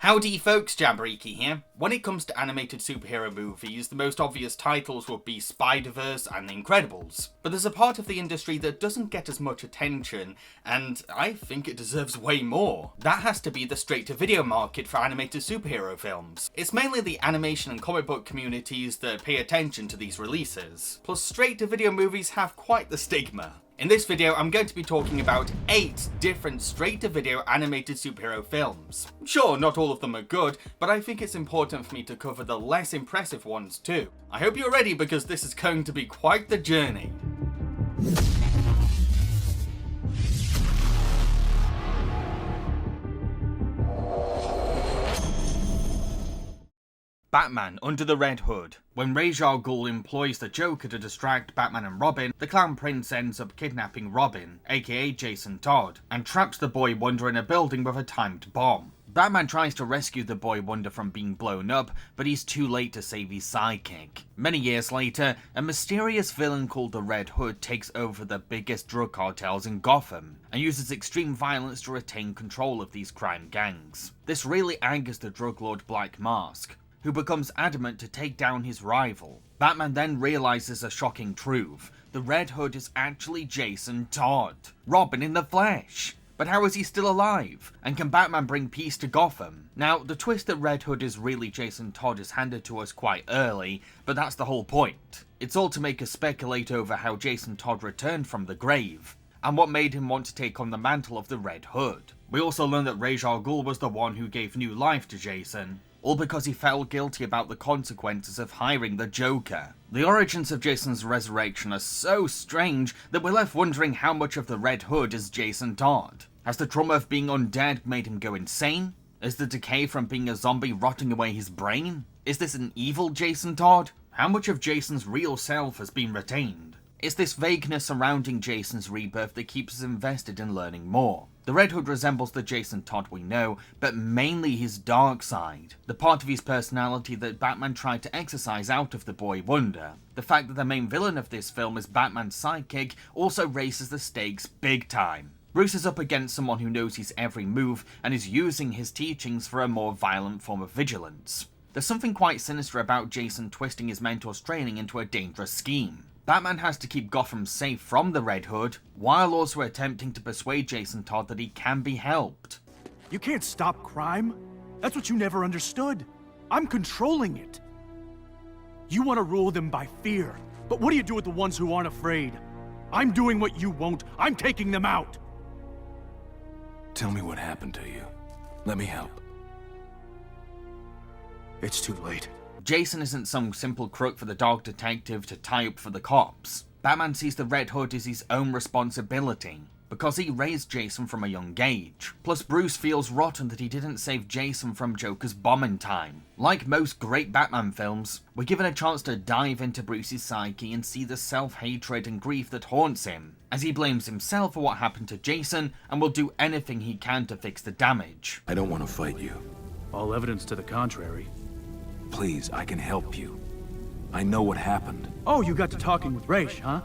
Howdy folks, Jabberiki here. When it comes to animated superhero movies, the most obvious titles would be Spider-Verse and The Incredibles. But there's a part of the industry that doesn't get as much attention, and I think it deserves way more. That has to be the straight-to-video market for animated superhero films. It's mainly the animation and comic book communities that pay attention to these releases. Plus, straight-to-video movies have quite the stigma. In this video, I'm going to be talking about 8 different straight-to-video animated superhero films. Sure, not all of them are good, but I think it's important for me to cover the less impressive ones too. I hope you're ready because this is going to be quite the journey. Batman Under the Red Hood. When Ra's al Ghul employs the Joker to distract Batman and Robin, the Clown Prince ends up kidnapping Robin, aka Jason Todd, and traps the Boy Wonder in a building with a timed bomb. Batman tries to rescue the Boy Wonder from being blown up, but he's too late to save his sidekick. Many years later, a mysterious villain called the Red Hood takes over the biggest drug cartels in Gotham, and uses extreme violence to retain control of these crime gangs. This really angers the drug lord Black Mask, who becomes adamant to take down his rival. Batman then realizes a shocking truth. The Red Hood is actually Jason Todd, Robin in the flesh. But how is he still alive? And can Batman bring peace to Gotham? Now, the twist that Red Hood is really Jason Todd is handed to us quite early, but that's the whole point. It's all to make us speculate over how Jason Todd returned from the grave, and what made him want to take on the mantle of the Red Hood. We also learn that Ra's al Ghul was the one who gave new life to Jason, all because he felt guilty about the consequences of hiring the Joker. The origins of Jason's resurrection are so strange that we're left wondering how much of the Red Hood is Jason Todd. Has the trauma of being undead made him go insane? Is the decay from being a zombie rotting away his brain? Is this an evil Jason Todd? How much of Jason's real self has been retained? It's this vagueness surrounding Jason's rebirth that keeps us invested in learning more. The Red Hood resembles the Jason Todd we know, but mainly his dark side. The part of his personality that Batman tried to exercise out of the Boy Wonder. The fact that the main villain of this film is Batman's sidekick also raises the stakes big time. Bruce is up against someone who knows his every move and is using his teachings for a more violent form of vigilance. There's something quite sinister about Jason twisting his mentor's training into a dangerous scheme. Batman has to keep Gotham safe from the Red Hood, while also attempting to persuade Jason Todd that he can be helped. You can't stop crime. That's what you never understood. I'm controlling it. You want to rule them by fear, but what do you do with the ones who aren't afraid? I'm doing what you won't. I'm taking them out. Tell me what happened to you. Let me help. It's too late. Jason isn't some simple crook for the dog detective to tie up for the cops. Batman sees the Red Hood as his own responsibility, because he raised Jason from a young age. Plus, Bruce feels rotten that he didn't save Jason from Joker's bomb in time. Like most great Batman films, we're given a chance to dive into Bruce's psyche and see the self-hatred and grief that haunts him, as he blames himself for what happened to Jason and will do anything he can to fix the damage. I don't want to fight you. All evidence to the contrary. Please, I can help you. I know what happened. Oh, you got to talking with Ra's, huh?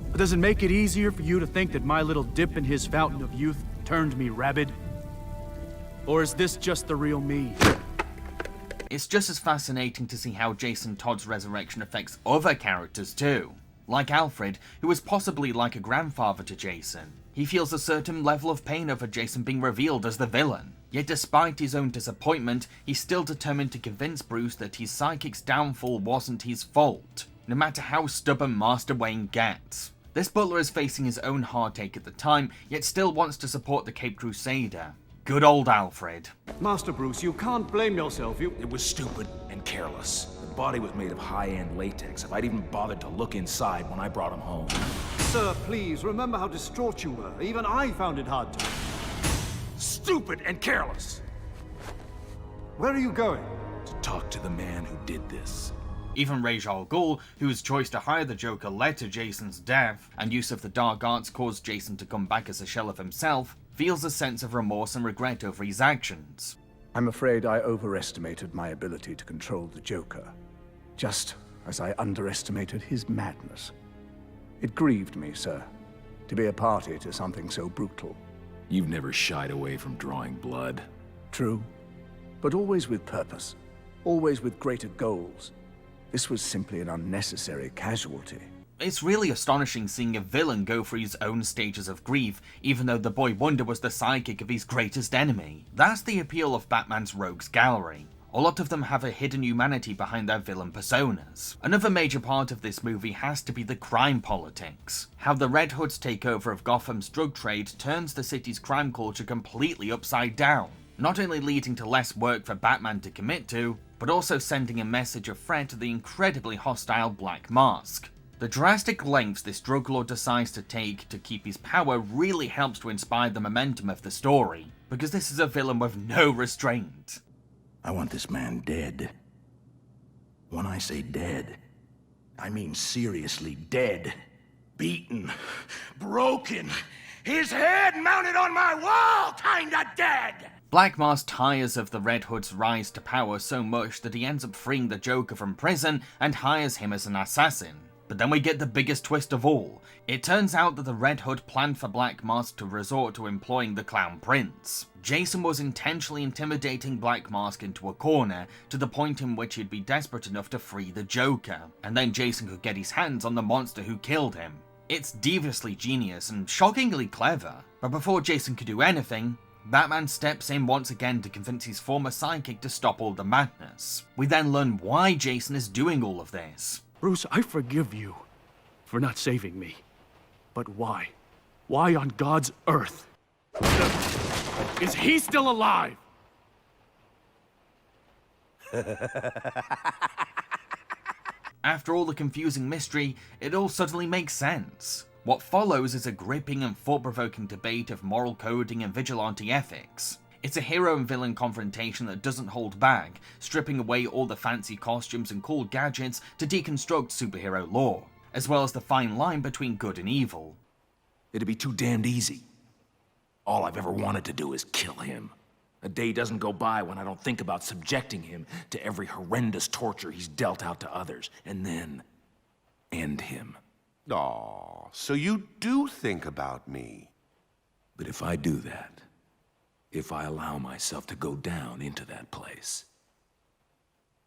But does it make it easier for you to think that my little dip in his fountain of youth turned me rabid? Or is this just the real me? It's just as fascinating to see how Jason Todd's resurrection affects other characters too. Like Alfred, who is possibly like a grandfather to Jason. He feels a certain level of pain over Jason being revealed as the villain. Yet despite his own disappointment, he's still determined to convince Bruce that his psychic's downfall wasn't his fault, no matter how stubborn Master Wayne gets. This butler is facing his own heartache at the time, yet still wants to support the Caped Crusader. Good old Alfred. Master Bruce, you can't blame yourself. It was stupid and careless. The body was made of high-end latex. If I'd even bothered to look inside when I brought him home. Sir, please, remember how distraught you were. Even I found it hard to... Stupid and careless! Where are you going? To talk to the man who did this. Even Ra's al Ghul, whose choice to hire the Joker led to Jason's death, and use of the dark arts caused Jason to come back as a shell of himself, feels a sense of remorse and regret over his actions. I'm afraid I overestimated my ability to control the Joker, just as I underestimated his madness. It grieved me, sir, to be a party to something so brutal. You've never shied away from drawing blood. True. but always with purpose, always with greater goals. This was simply an unnecessary casualty. It's really astonishing seeing a villain go through his own stages of grief, even though the Boy Wonder was the sidekick of his greatest enemy. That's the appeal of Batman's rogues gallery. A lot of them have a hidden humanity behind their villain personas. Another major part of this movie has to be the crime politics. How the Red Hood's takeover of Gotham's drug trade turns the city's crime culture completely upside down, not only leading to less work for Batman to commit to, but also sending a message of threat to the incredibly hostile Black Mask. The drastic lengths this drug lord decides to take to keep his power really helps to inspire the momentum of the story, because this is a villain with no restraint. I want this man dead. When I say dead, I mean seriously dead. Beaten, broken, his head mounted on my wall, kinda dead! Black Mask tires of the Red Hood's rise to power so much that he ends up freeing the Joker from prison and hires him as an assassin. But then we get the biggest twist of all. It turns out that the Red Hood planned for Black Mask to resort to employing the Clown Prince. Jason was intentionally intimidating Black Mask into a corner, to the point in which he'd be desperate enough to free the Joker, and then Jason could get his hands on the monster who killed him. It's deviously genius and shockingly clever. But before Jason could do anything, Batman steps in once again to convince his former sidekick to stop all the madness. We then learn why Jason is doing all of this. Bruce, I forgive you for not saving me. But why? Why on God's earth is he still alive? After all the confusing mystery, it all suddenly makes sense. What follows is a gripping and thought-provoking debate of moral coding and vigilante ethics. It's a hero and villain confrontation that doesn't hold back, stripping away all the fancy costumes and cool gadgets to deconstruct superhero lore, as well as the fine line between good and evil. It'd be too damned easy. All I've ever wanted to do is kill him. A day doesn't go by when I don't think about subjecting him to every horrendous torture he's dealt out to others, and then end him. Aw, so you do think about me. But if I do that, if I allow myself to go down into that place,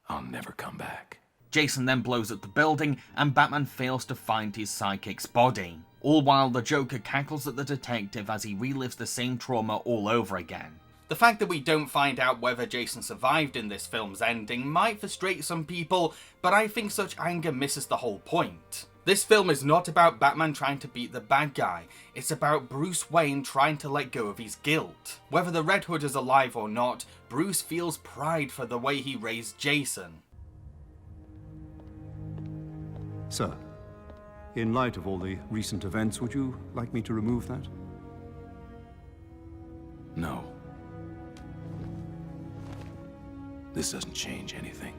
I'll never come back. Jason then blows up the building, and Batman fails to find his sidekick's body, all while the Joker cackles at the detective as he relives the same trauma all over again. The fact that we don't find out whether Jason survived in this film's ending might frustrate some people, but I think such anger misses the whole point. This film is not about Batman trying to beat the bad guy, it's about Bruce Wayne trying to let go of his guilt. Whether the Red Hood is alive or not, Bruce feels pride for the way he raised Jason. Sir, in light of all the recent events, would you like me to remove that? No. This doesn't change anything.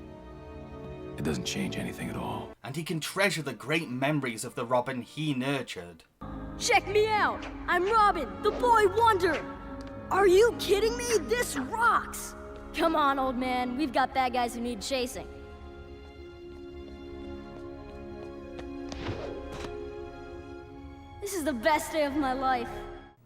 It doesn't change anything at all. And he can treasure the great memories of the Robin he nurtured. Check me out! I'm Robin, the Boy Wonder! Are you kidding me? This rocks! Come on, old man. We've got bad guys who need chasing. This is the best day of my life.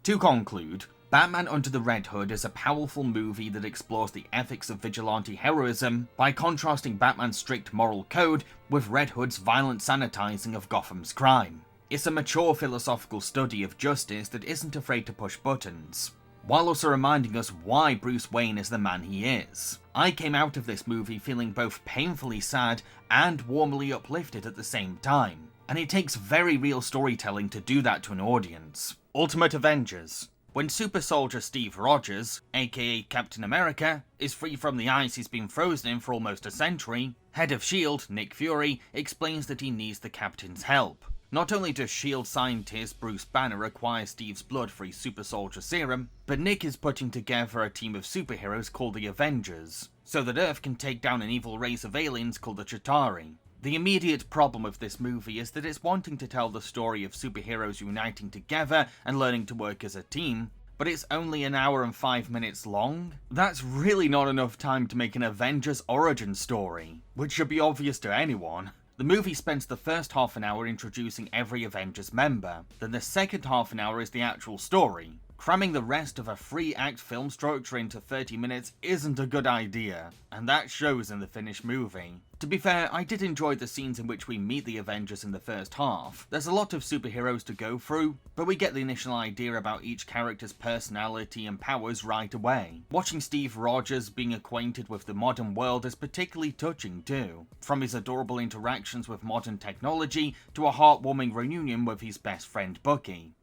To conclude, Batman Under the Red Hood is a powerful movie that explores the ethics of vigilante heroism by contrasting Batman's strict moral code with Red Hood's violent sanitizing of Gotham's crime. It's a mature philosophical study of justice that isn't afraid to push buttons, while also reminding us why Bruce Wayne is the man he is. I came out of this movie feeling both painfully sad and warmly uplifted at the same time, and it takes very real storytelling to do that to an audience. Ultimate Avengers. When super soldier Steve Rogers, aka Captain America, is free from the ice he's been frozen in for almost a century, head of S.H.I.E.L.D., Nick Fury, explains that he needs the Captain's help. Not only does S.H.I.E.L.D. scientist Bruce Banner require Steve's blood for his super soldier serum, but Nick is putting together a team of superheroes called the Avengers, so that Earth can take down an evil race of aliens called the Chitauri. The immediate problem with this movie is that it's wanting to tell the story of superheroes uniting together and learning to work as a team, but it's only an hour and 5 minutes long? That's really not enough time to make an Avengers origin story, which should be obvious to anyone. The movie spends the first half an hour introducing every Avengers member, then the second half an hour is the actual story. Cramming the rest of a 3-act film structure into 30 minutes isn't a good idea, and that shows in the finished movie. To be fair, I did enjoy the scenes in which we meet the Avengers in the first half. There's a lot of superheroes to go through, but we get the initial idea about each character's personality and powers right away. Watching Steve Rogers being acquainted with the modern world is particularly touching too, from his adorable interactions with modern technology to a heartwarming reunion with his best friend Bucky.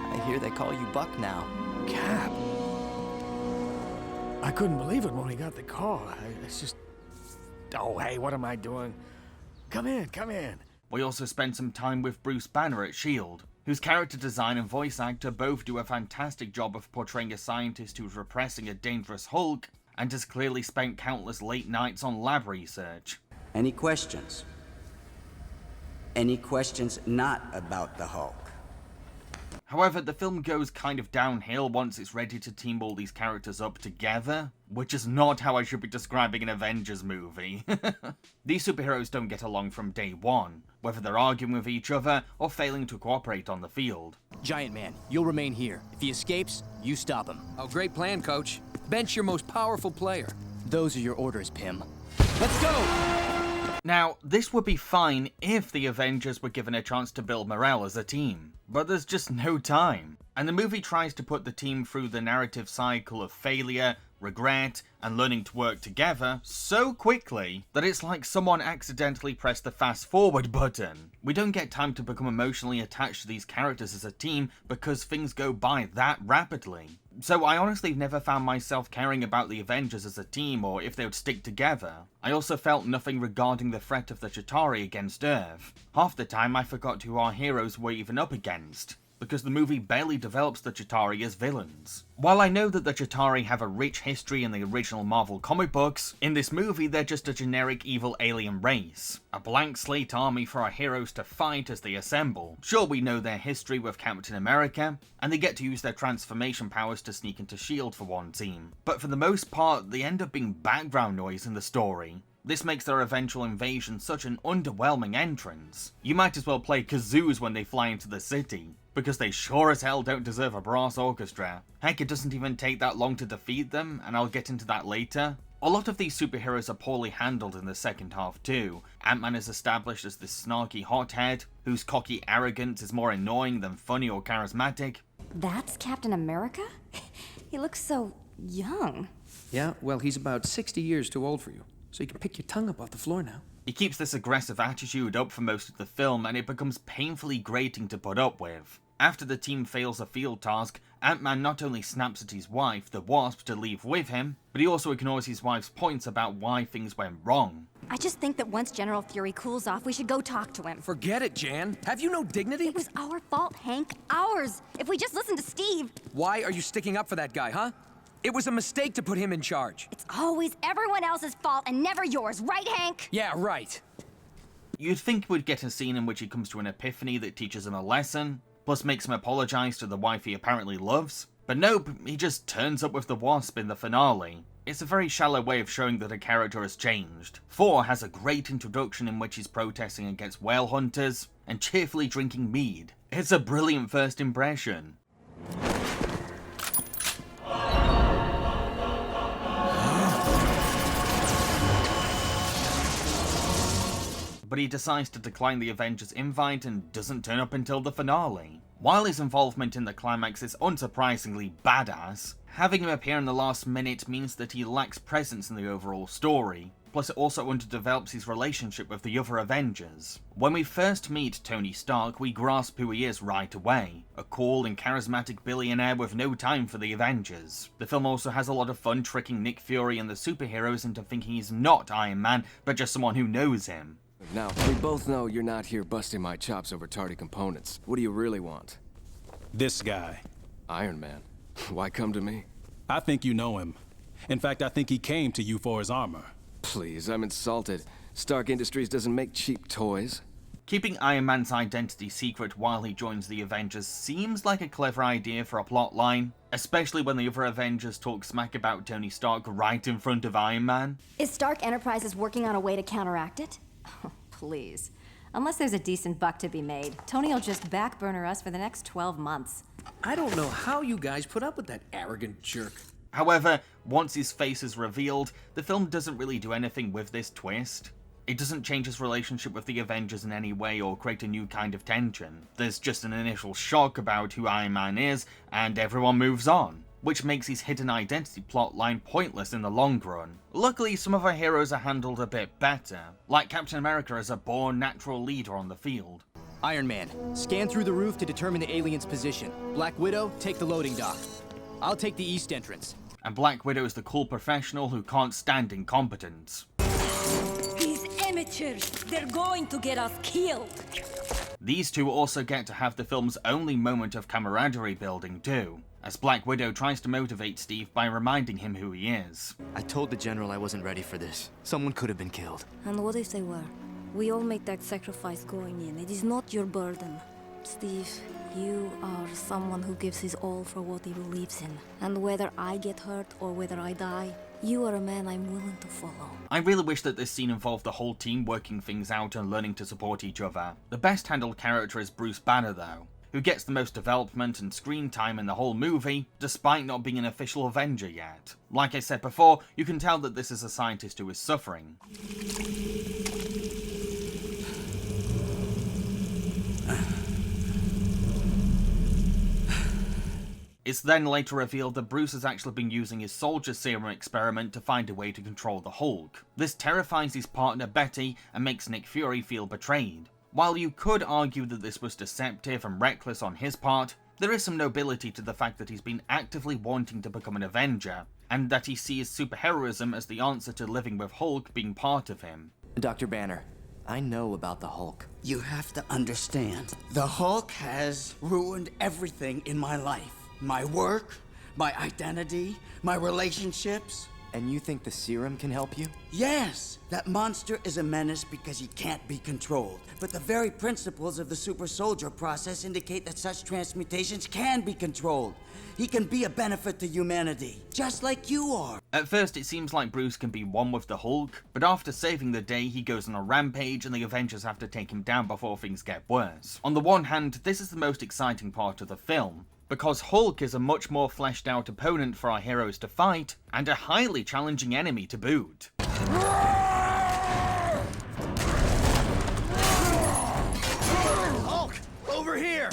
I hear they call you Buck now. Cap. I couldn't believe it when we got the call. It's just... Oh, hey, what am I doing? Come in, come in. We also spent some time with Bruce Banner at S.H.I.E.L.D., whose character design and voice actor both do a fantastic job of portraying a scientist who's repressing a dangerous Hulk and has clearly spent countless late nights on lab research. Any questions? Any questions not about the Hulk? However, the film goes kind of downhill once it's ready to team all these characters up together, which is not how I should be describing an Avengers movie. These superheroes don't get along from day one, whether they're arguing with each other or failing to cooperate on the field. Giant Man, you'll remain here. If he escapes, you stop him. Oh, great plan, Coach. Bench your most powerful player. Those are your orders, Pym. Let's go! Now, this would be fine if the Avengers were given a chance to build morale as a team, but there's just no time. And the movie tries to put the team through the narrative cycle of failure, regret, and learning to work together so quickly that it's like someone accidentally pressed the fast forward button. We don't get time to become emotionally attached to these characters as a team because things go by that rapidly. So I honestly never found myself caring about the Avengers as a team or if they would stick together. I also felt nothing regarding the threat of the Chitauri against Earth. Half the time I forgot who our heroes were even up against, because the movie barely develops the Chitauri as villains. While I know that the Chitauri have a rich history in the original Marvel comic books, in this movie they're just a generic evil alien race. A blank slate army for our heroes to fight as they assemble. Sure, we know their history with Captain America, and they get to use their transformation powers to sneak into S.H.I.E.L.D. for one team. But for the most part, they end up being background noise in the story. This makes their eventual invasion such an underwhelming entrance. You might as well play kazoos when they fly into the city, because they sure as hell don't deserve a brass orchestra. Heck, it doesn't even take that long to defeat them, and I'll get into that later. A lot of these superheroes are poorly handled in the second half too. Ant-Man is established as this snarky hothead, whose cocky arrogance is more annoying than funny or charismatic. That's Captain America? He looks so young. Yeah, well, he's about 60 years too old for you. So you can pick your tongue up off the floor now. He keeps this aggressive attitude up for most of the film, and it becomes painfully grating to put up with. After the team fails a field task, Ant-Man not only snaps at his wife, the Wasp, to leave with him, but he also ignores his wife's points about why things went wrong. I just think that once General Fury cools off, we should go talk to him. Forget it, Jan. Have you no dignity? It was our fault, Hank. Ours. If we just listened to Steve. Why are you sticking up for that guy, huh? It was a mistake to put him in charge. It's always everyone else's fault and never yours, right, Hank? Yeah, right. You'd think we'd get a scene in which he comes to an epiphany that teaches him a lesson, plus makes him apologize to the wife he apparently loves. But nope, he just turns up with the Wasp in the finale. It's a very shallow way of showing that a character has changed. Thor has a great introduction in which he's protesting against whale hunters and cheerfully drinking mead. It's a brilliant first impression. But he decides to decline the Avengers invite and doesn't turn up until the finale. While his involvement in the climax is unsurprisingly badass, having him appear in the last minute means that he lacks presence in the overall story, plus it also underdevelops his relationship with the other Avengers. When we first meet Tony Stark, we grasp who he is right away, a cool and charismatic billionaire with no time for the Avengers. The film also has a lot of fun tricking Nick Fury and the superheroes into thinking he's not Iron Man, but just someone who knows him. Now, we both know you're not here busting my chops over tardy components. What do you really want? This guy. Iron Man. Why come to me? I think you know him. In fact, I think he came to you for his armor. Please, I'm insulted. Stark Industries doesn't make cheap toys. Keeping Iron Man's identity secret while he joins the Avengers seems like a clever idea for a plotline, especially when the other Avengers talk smack about Tony Stark right in front of Iron Man. Is Stark Enterprises working on a way to counteract it? Oh, please. Unless there's a decent buck to be made, Tony will just backburner us for the next 12 months. I don't know how you guys put up with that arrogant jerk. However, once his face is revealed, the film doesn't really do anything with this twist. It doesn't change his relationship with the Avengers in any way or create a new kind of tension. There's just an initial shock about who Iron Man is, and everyone moves on, which makes his hidden identity plotline pointless in the long run. Luckily, some of our heroes are handled a bit better, like Captain America as a born natural leader on the field. Iron Man, scan through the roof to determine the alien's position. Black Widow, take the loading dock. I'll take the east entrance. And Black Widow is the cool professional who can't stand incompetence. These amateurs, they're going to get us killed. These two also get to have the film's only moment of camaraderie building too, as Black Widow tries to motivate Steve by reminding him who he is. I told the General I wasn't ready for this. Someone could have been killed. And what if they were? We all made that sacrifice going in. It is not your burden. Steve, you are someone who gives his all for what he believes in. And whether I get hurt or whether I die, you are a man I'm willing to follow. I really wish that this scene involved the whole team working things out and learning to support each other. The best handled character is Bruce Banner though, who gets the most development and screen time in the whole movie, despite not being an official Avenger yet. Like I said before, you can tell that this is a scientist who is suffering. It's then later revealed that Bruce has actually been using his soldier serum experiment to find a way to control the Hulk. This terrifies his partner Betty and makes Nick Fury feel betrayed. While you could argue that this was deceptive and reckless on his part, there is some nobility to the fact that he's been actively wanting to become an Avenger, and that he sees superheroism as the answer to living with Hulk being part of him. Dr. Banner, I know about the Hulk. You have to understand, the Hulk has ruined everything in my life. My work, my identity, my relationships. And you think the serum can help you? Yes! That monster is a menace because he can't be controlled. But the very principles of the super soldier process indicate that such transmutations can be controlled. He can be a benefit to humanity, just like you are. At first, it seems like Bruce can be one with the Hulk, but after saving the day, he goes on a rampage and the Avengers have to take him down before things get worse. On the one hand, this is the most exciting part of the film, because Hulk is a much more fleshed out opponent for our heroes to fight, and a highly challenging enemy to boot. Hulk, over here!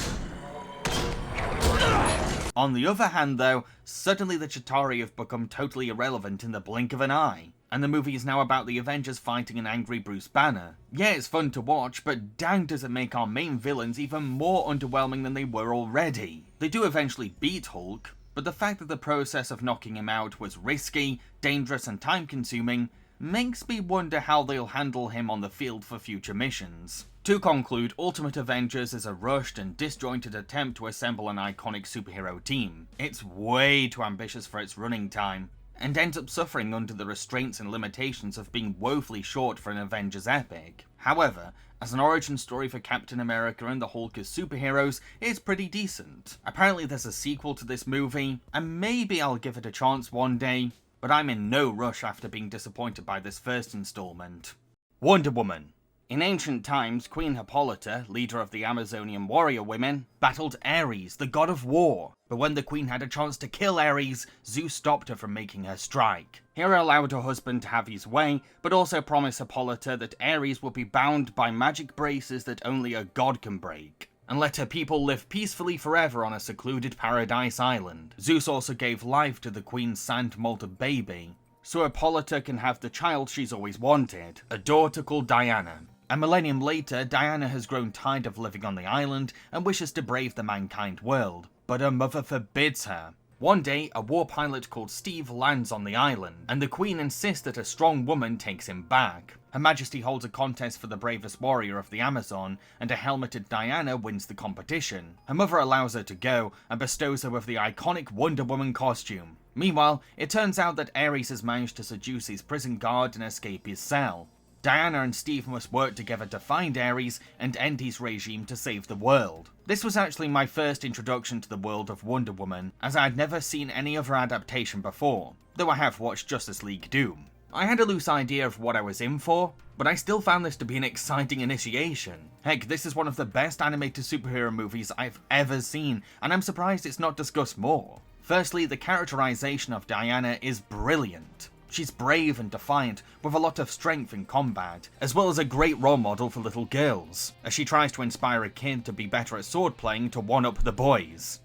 On the other hand though, suddenly the Chitauri have become totally irrelevant in the blink of an eye, and the movie is now about the Avengers fighting an angry Bruce Banner. Yeah, it's fun to watch, but dang does it make our main villains even more underwhelming than they were already. They do eventually beat Hulk, but the fact that the process of knocking him out was risky, dangerous and time-consuming makes me wonder how they'll handle him on the field for future missions. To conclude, Ultimate Avengers is a rushed and disjointed attempt to assemble an iconic superhero team. It's way too ambitious for its running time, and ends up suffering under the restraints and limitations of being woefully short for an Avengers epic. However, as an origin story for Captain America and the Hulk as superheroes, it's pretty decent. Apparently there's a sequel to this movie, and maybe I'll give it a chance one day, but I'm in no rush after being disappointed by this first installment. Wonder Woman. In ancient times, Queen Hippolyta, leader of the Amazonian warrior women, battled Ares, the god of war. But when the queen had a chance to kill Ares, Zeus stopped her from making her strike. Hera allowed her husband to have his way, but also promised Hippolyta that Ares would be bound by magic braces that only a god can break, and let her people live peacefully forever on a secluded paradise island. Zeus also gave life to the queen's sand-molded baby, so Hippolyta can have the child she's always wanted, a daughter called Diana. A millennium later, Diana has grown tired of living on the island and wishes to brave the mankind world, but her mother forbids her. One day, a war pilot called Steve lands on the island, and the Queen insists that a strong woman takes him back. Her Majesty holds a contest for the bravest warrior of the Amazon, and a helmeted Diana wins the competition. Her mother allows her to go, and bestows her with the iconic Wonder Woman costume. Meanwhile, it turns out that Ares has managed to seduce his prison guard and escape his cell. Diana and Steve must work together to find Ares and end his regime to save the world. This was actually my first introduction to the world of Wonder Woman, as I had never seen any other adaptation before, though I have watched Justice League Doom. I had a loose idea of what I was in for, but I still found this to be an exciting initiation. Heck, this is one of the best animated superhero movies I've ever seen, and I'm surprised it's not discussed more. Firstly, the characterization of Diana is brilliant. She's brave and defiant, with a lot of strength in combat, as well as a great role model for little girls, as she tries to inspire a kid to be better at sword playing to one-up the boys.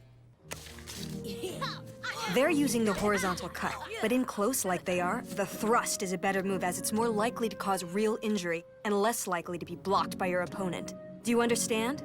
They're using the horizontal cut, but in close like they are, the thrust is a better move as it's more likely to cause real injury and less likely to be blocked by your opponent. Do you understand?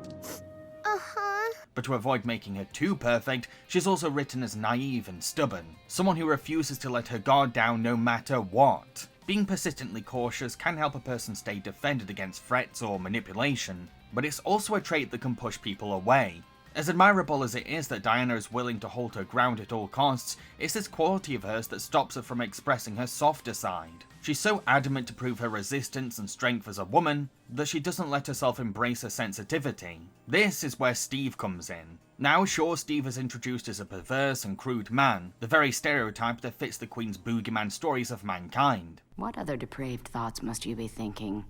But to avoid making her too perfect, she's also written as naive and stubborn, someone who refuses to let her guard down no matter what. Being persistently cautious can help a person stay defended against threats or manipulation, but it's also a trait that can push people away. As admirable as it is that Diana is willing to hold her ground at all costs, it's this quality of hers that stops her from expressing her softer side. She's so adamant to prove her resistance and strength as a woman, that she doesn't let herself embrace her sensitivity. This is where Steve comes in. Now sure, Steve is introduced as a perverse and crude man, the very stereotype that fits the Queen's boogeyman stories of mankind. What other depraved thoughts must you be thinking?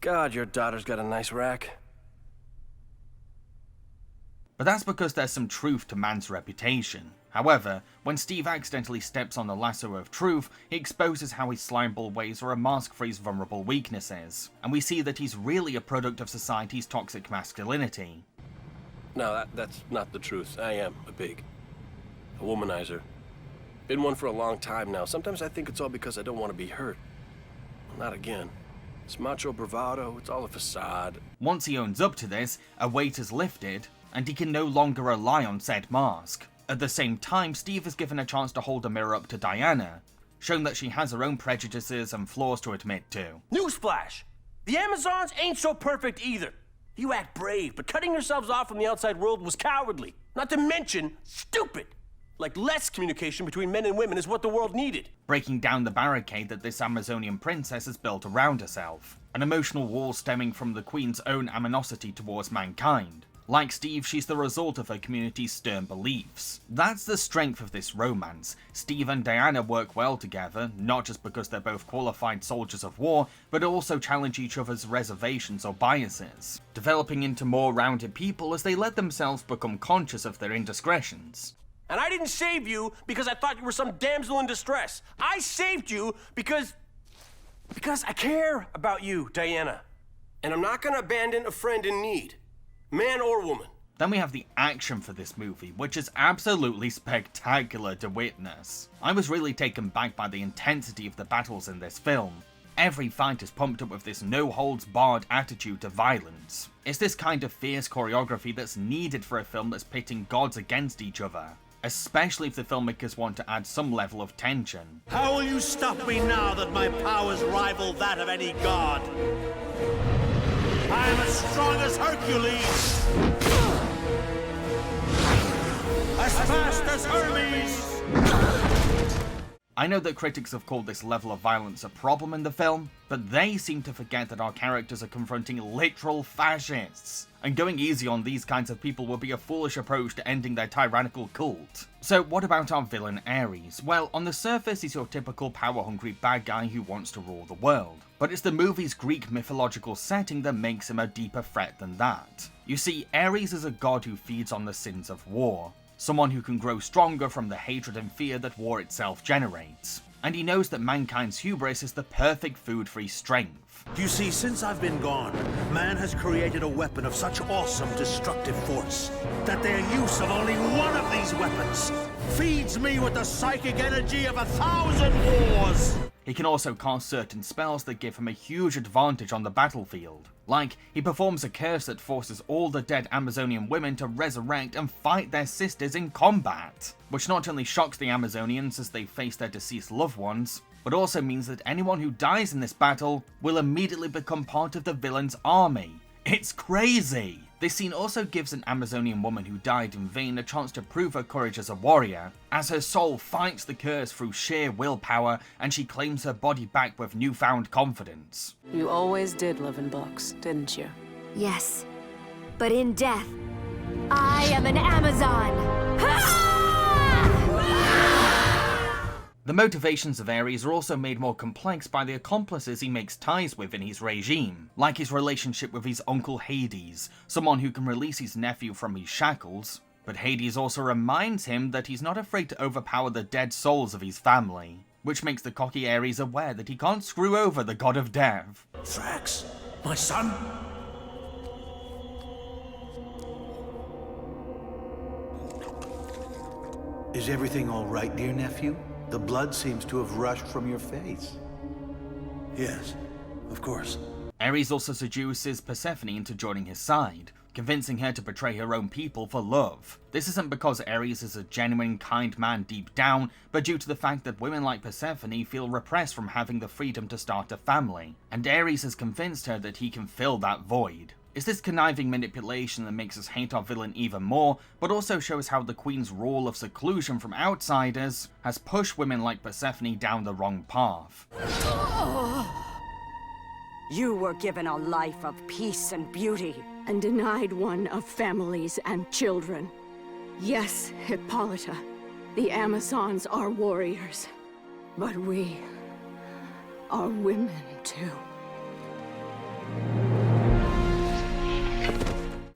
God, your daughter's got a nice rack. But that's because there's some truth to man's reputation. However, when Steve accidentally steps on the lasso of truth, he exposes how his slimeball ways are a mask for his vulnerable weaknesses, and we see that he's really a product of society's toxic masculinity. No, that's not the truth. I am a pig. A womanizer. Been one for a long time now. Sometimes I think it's all because I don't want to be hurt. Not again. It's macho bravado, it's all a facade. Once he owns up to this, a weight is lifted, and he can no longer rely on said mask. At the same time, Steve is given a chance to hold a mirror up to Diana, showing that she has her own prejudices and flaws to admit to. Newsflash! The Amazons ain't so perfect either. You act brave, but cutting yourselves off from the outside world was cowardly. Not to mention, stupid! Like less communication between men and women is what the world needed. Breaking down the barricade that this Amazonian princess has built around herself. An emotional wall stemming from the Queen's own animosity towards mankind. Like Steve, she's the result of her community's stern beliefs. That's the strength of this romance. Steve and Diana work well together, not just because they're both qualified soldiers of war, but also challenge each other's reservations or biases, developing into more rounded people as they let themselves become conscious of their indiscretions. And I didn't save you because I thought you were some damsel in distress. I saved you because I care about you, Diana. And I'm not gonna abandon a friend in need. Man or woman. Then we have the action for this movie, which is absolutely spectacular to witness. I was really taken back by the intensity of the battles in this film. Every fight is pumped up with this no-holds-barred attitude to violence. It's this kind of fierce choreography that's needed for a film that's pitting gods against each other, especially if the filmmakers want to add some level of tension. How will you stop me now that my powers rival that of any god? I am as strong as Hercules! As fast as Hermes! I know that critics have called this level of violence a problem in the film, but they seem to forget that our characters are confronting literal fascists, and going easy on these kinds of people would be a foolish approach to ending their tyrannical cult. So what about our villain Ares? Well, on the surface he's your typical power-hungry bad guy who wants to rule the world, but it's the movie's Greek mythological setting that makes him a deeper threat than that. You see, Ares is a god who feeds on the sins of war. Someone who can grow stronger from the hatred and fear that war itself generates. And he knows that mankind's hubris is the perfect food for his strength. You see, since I've been gone, man has created a weapon of such awesome destructive force that their use of only one of these weapons feeds me with the psychic energy of 1,000 wars! He can also cast certain spells that give him a huge advantage on the battlefield. Like, he performs a curse that forces all the dead Amazonian women to resurrect and fight their sisters in combat, which not only shocks the Amazonians as they face their deceased loved ones, but also means that anyone who dies in this battle will immediately become part of the villain's army. It's crazy! This scene also gives an Amazonian woman who died in vain a chance to prove her courage as a warrior, as her soul fights the curse through sheer willpower and she claims her body back with newfound confidence. You always did live in books, didn't you? Yes, but in death, I am an Amazon! The motivations of Ares are also made more complex by the accomplices he makes ties with in his regime, like his relationship with his uncle Hades, someone who can release his nephew from his shackles. But Hades also reminds him that he's not afraid to overpower the dead souls of his family, which makes the cocky Ares aware that he can't screw over the god of death. Thrax, my son? Is everything all right, dear nephew? The blood seems to have rushed from your face. Yes, of course. Ares also seduces Persephone into joining his side, convincing her to betray her own people for love. This isn't because Ares is a genuine, kind man deep down, but due to the fact that women like Persephone feel repressed from having the freedom to start a family, and Ares has convinced her that he can fill that void. It's this conniving manipulation that makes us hate our villain even more, but also shows how the Queen's rule of seclusion from outsiders has pushed women like Persephone down the wrong path. You were given a life of peace and beauty, and denied one of families and children. Yes, Hippolyta, the Amazons are warriors, but we are women too.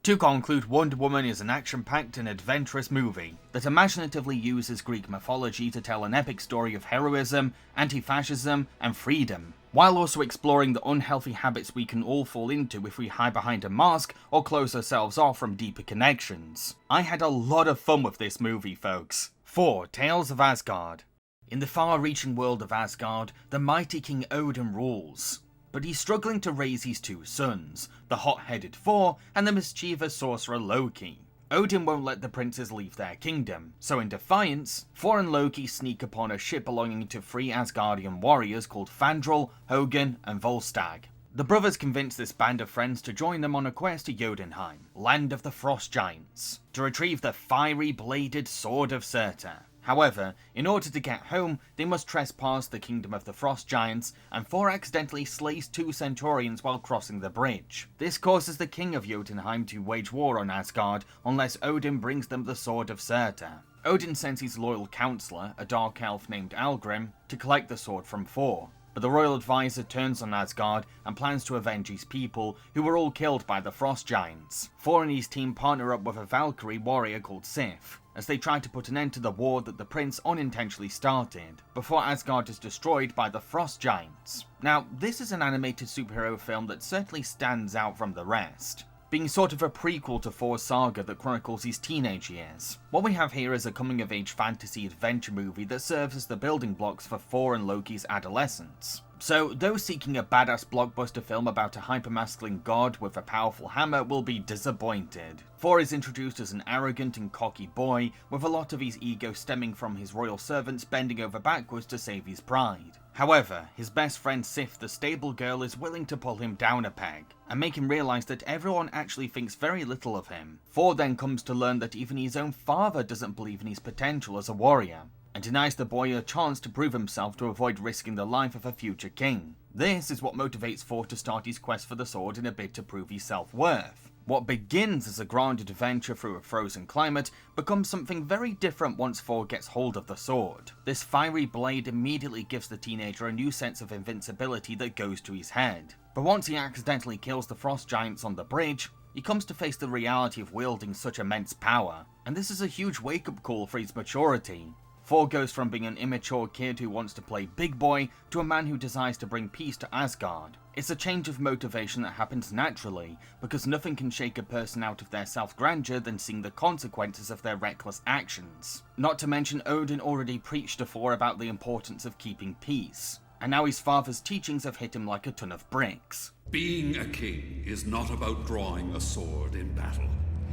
To conclude, Wonder Woman is an action-packed and adventurous movie that imaginatively uses Greek mythology to tell an epic story of heroism, anti-fascism, and freedom, while also exploring the unhealthy habits we can all fall into if we hide behind a mask or close ourselves off from deeper connections. I had a lot of fun with this movie, folks. 4. Tales of Asgard. In the far-reaching world of Asgard, the mighty King Odin rules. But he's struggling to raise his two sons, the hot-headed Thor and the mischievous sorcerer Loki. Odin won't let the princes leave their kingdom, so in defiance, Thor and Loki sneak upon a ship belonging to 3 Asgardian warriors called Fandral, Hogun, and Volstagg. The brothers convince this band of friends to join them on a quest to Jotunheim, land of the frost giants, to retrieve the fiery-bladed Sword of Surtur. However, in order to get home, they must trespass the kingdom of the frost giants, and Thor accidentally slays 2 centaurians while crossing the bridge. This causes the king of Jotunheim to wage war on Asgard unless Odin brings them the Sword of Surtur. Odin sends his loyal counselor, a dark elf named Algrim, to collect the sword from Thor. But the royal advisor turns on Asgard and plans to avenge his people, who were all killed by the frost giants. Thor and his team partner up with a Valkyrie warrior called Sif, as they try to put an end to the war that the prince unintentionally started, before Asgard is destroyed by the frost giants. Now, this is an animated superhero film that certainly stands out from the rest, being sort of a prequel to Thor's saga that chronicles his teenage years. What we have here is a coming-of-age fantasy adventure movie that serves as the building blocks for Thor and Loki's adolescence. So, those seeking a badass blockbuster film about a hypermasculine god with a powerful hammer will be disappointed. Thor is introduced as an arrogant and cocky boy, with a lot of his ego stemming from his royal servants bending over backwards to save his pride. However, his best friend Sif, the stable girl, is willing to pull him down a peg, and make him realise that everyone actually thinks very little of him. Thor then comes to learn that even his own father doesn't believe in his potential as a warrior, and denies the boy a chance to prove himself to avoid risking the life of a future king. This is what motivates Thor to start his quest for the sword in a bid to prove his self-worth. What begins as a grand adventure through a frozen climate becomes something very different once Thor gets hold of the sword. This fiery blade immediately gives the teenager a new sense of invincibility that goes to his head. But once he accidentally kills the frost giants on the bridge, he comes to face the reality of wielding such immense power, and this is a huge wake-up call for his maturity. Thor goes from being an immature kid who wants to play big boy to a man who desires to bring peace to Asgard. It's a change of motivation that happens naturally, because nothing can shake a person out of their self-grandeur than seeing the consequences of their reckless actions. Not to mention Odin already preached to Thor about the importance of keeping peace, and now his father's teachings have hit him like a ton of bricks. Being a king is not about drawing a sword in battle.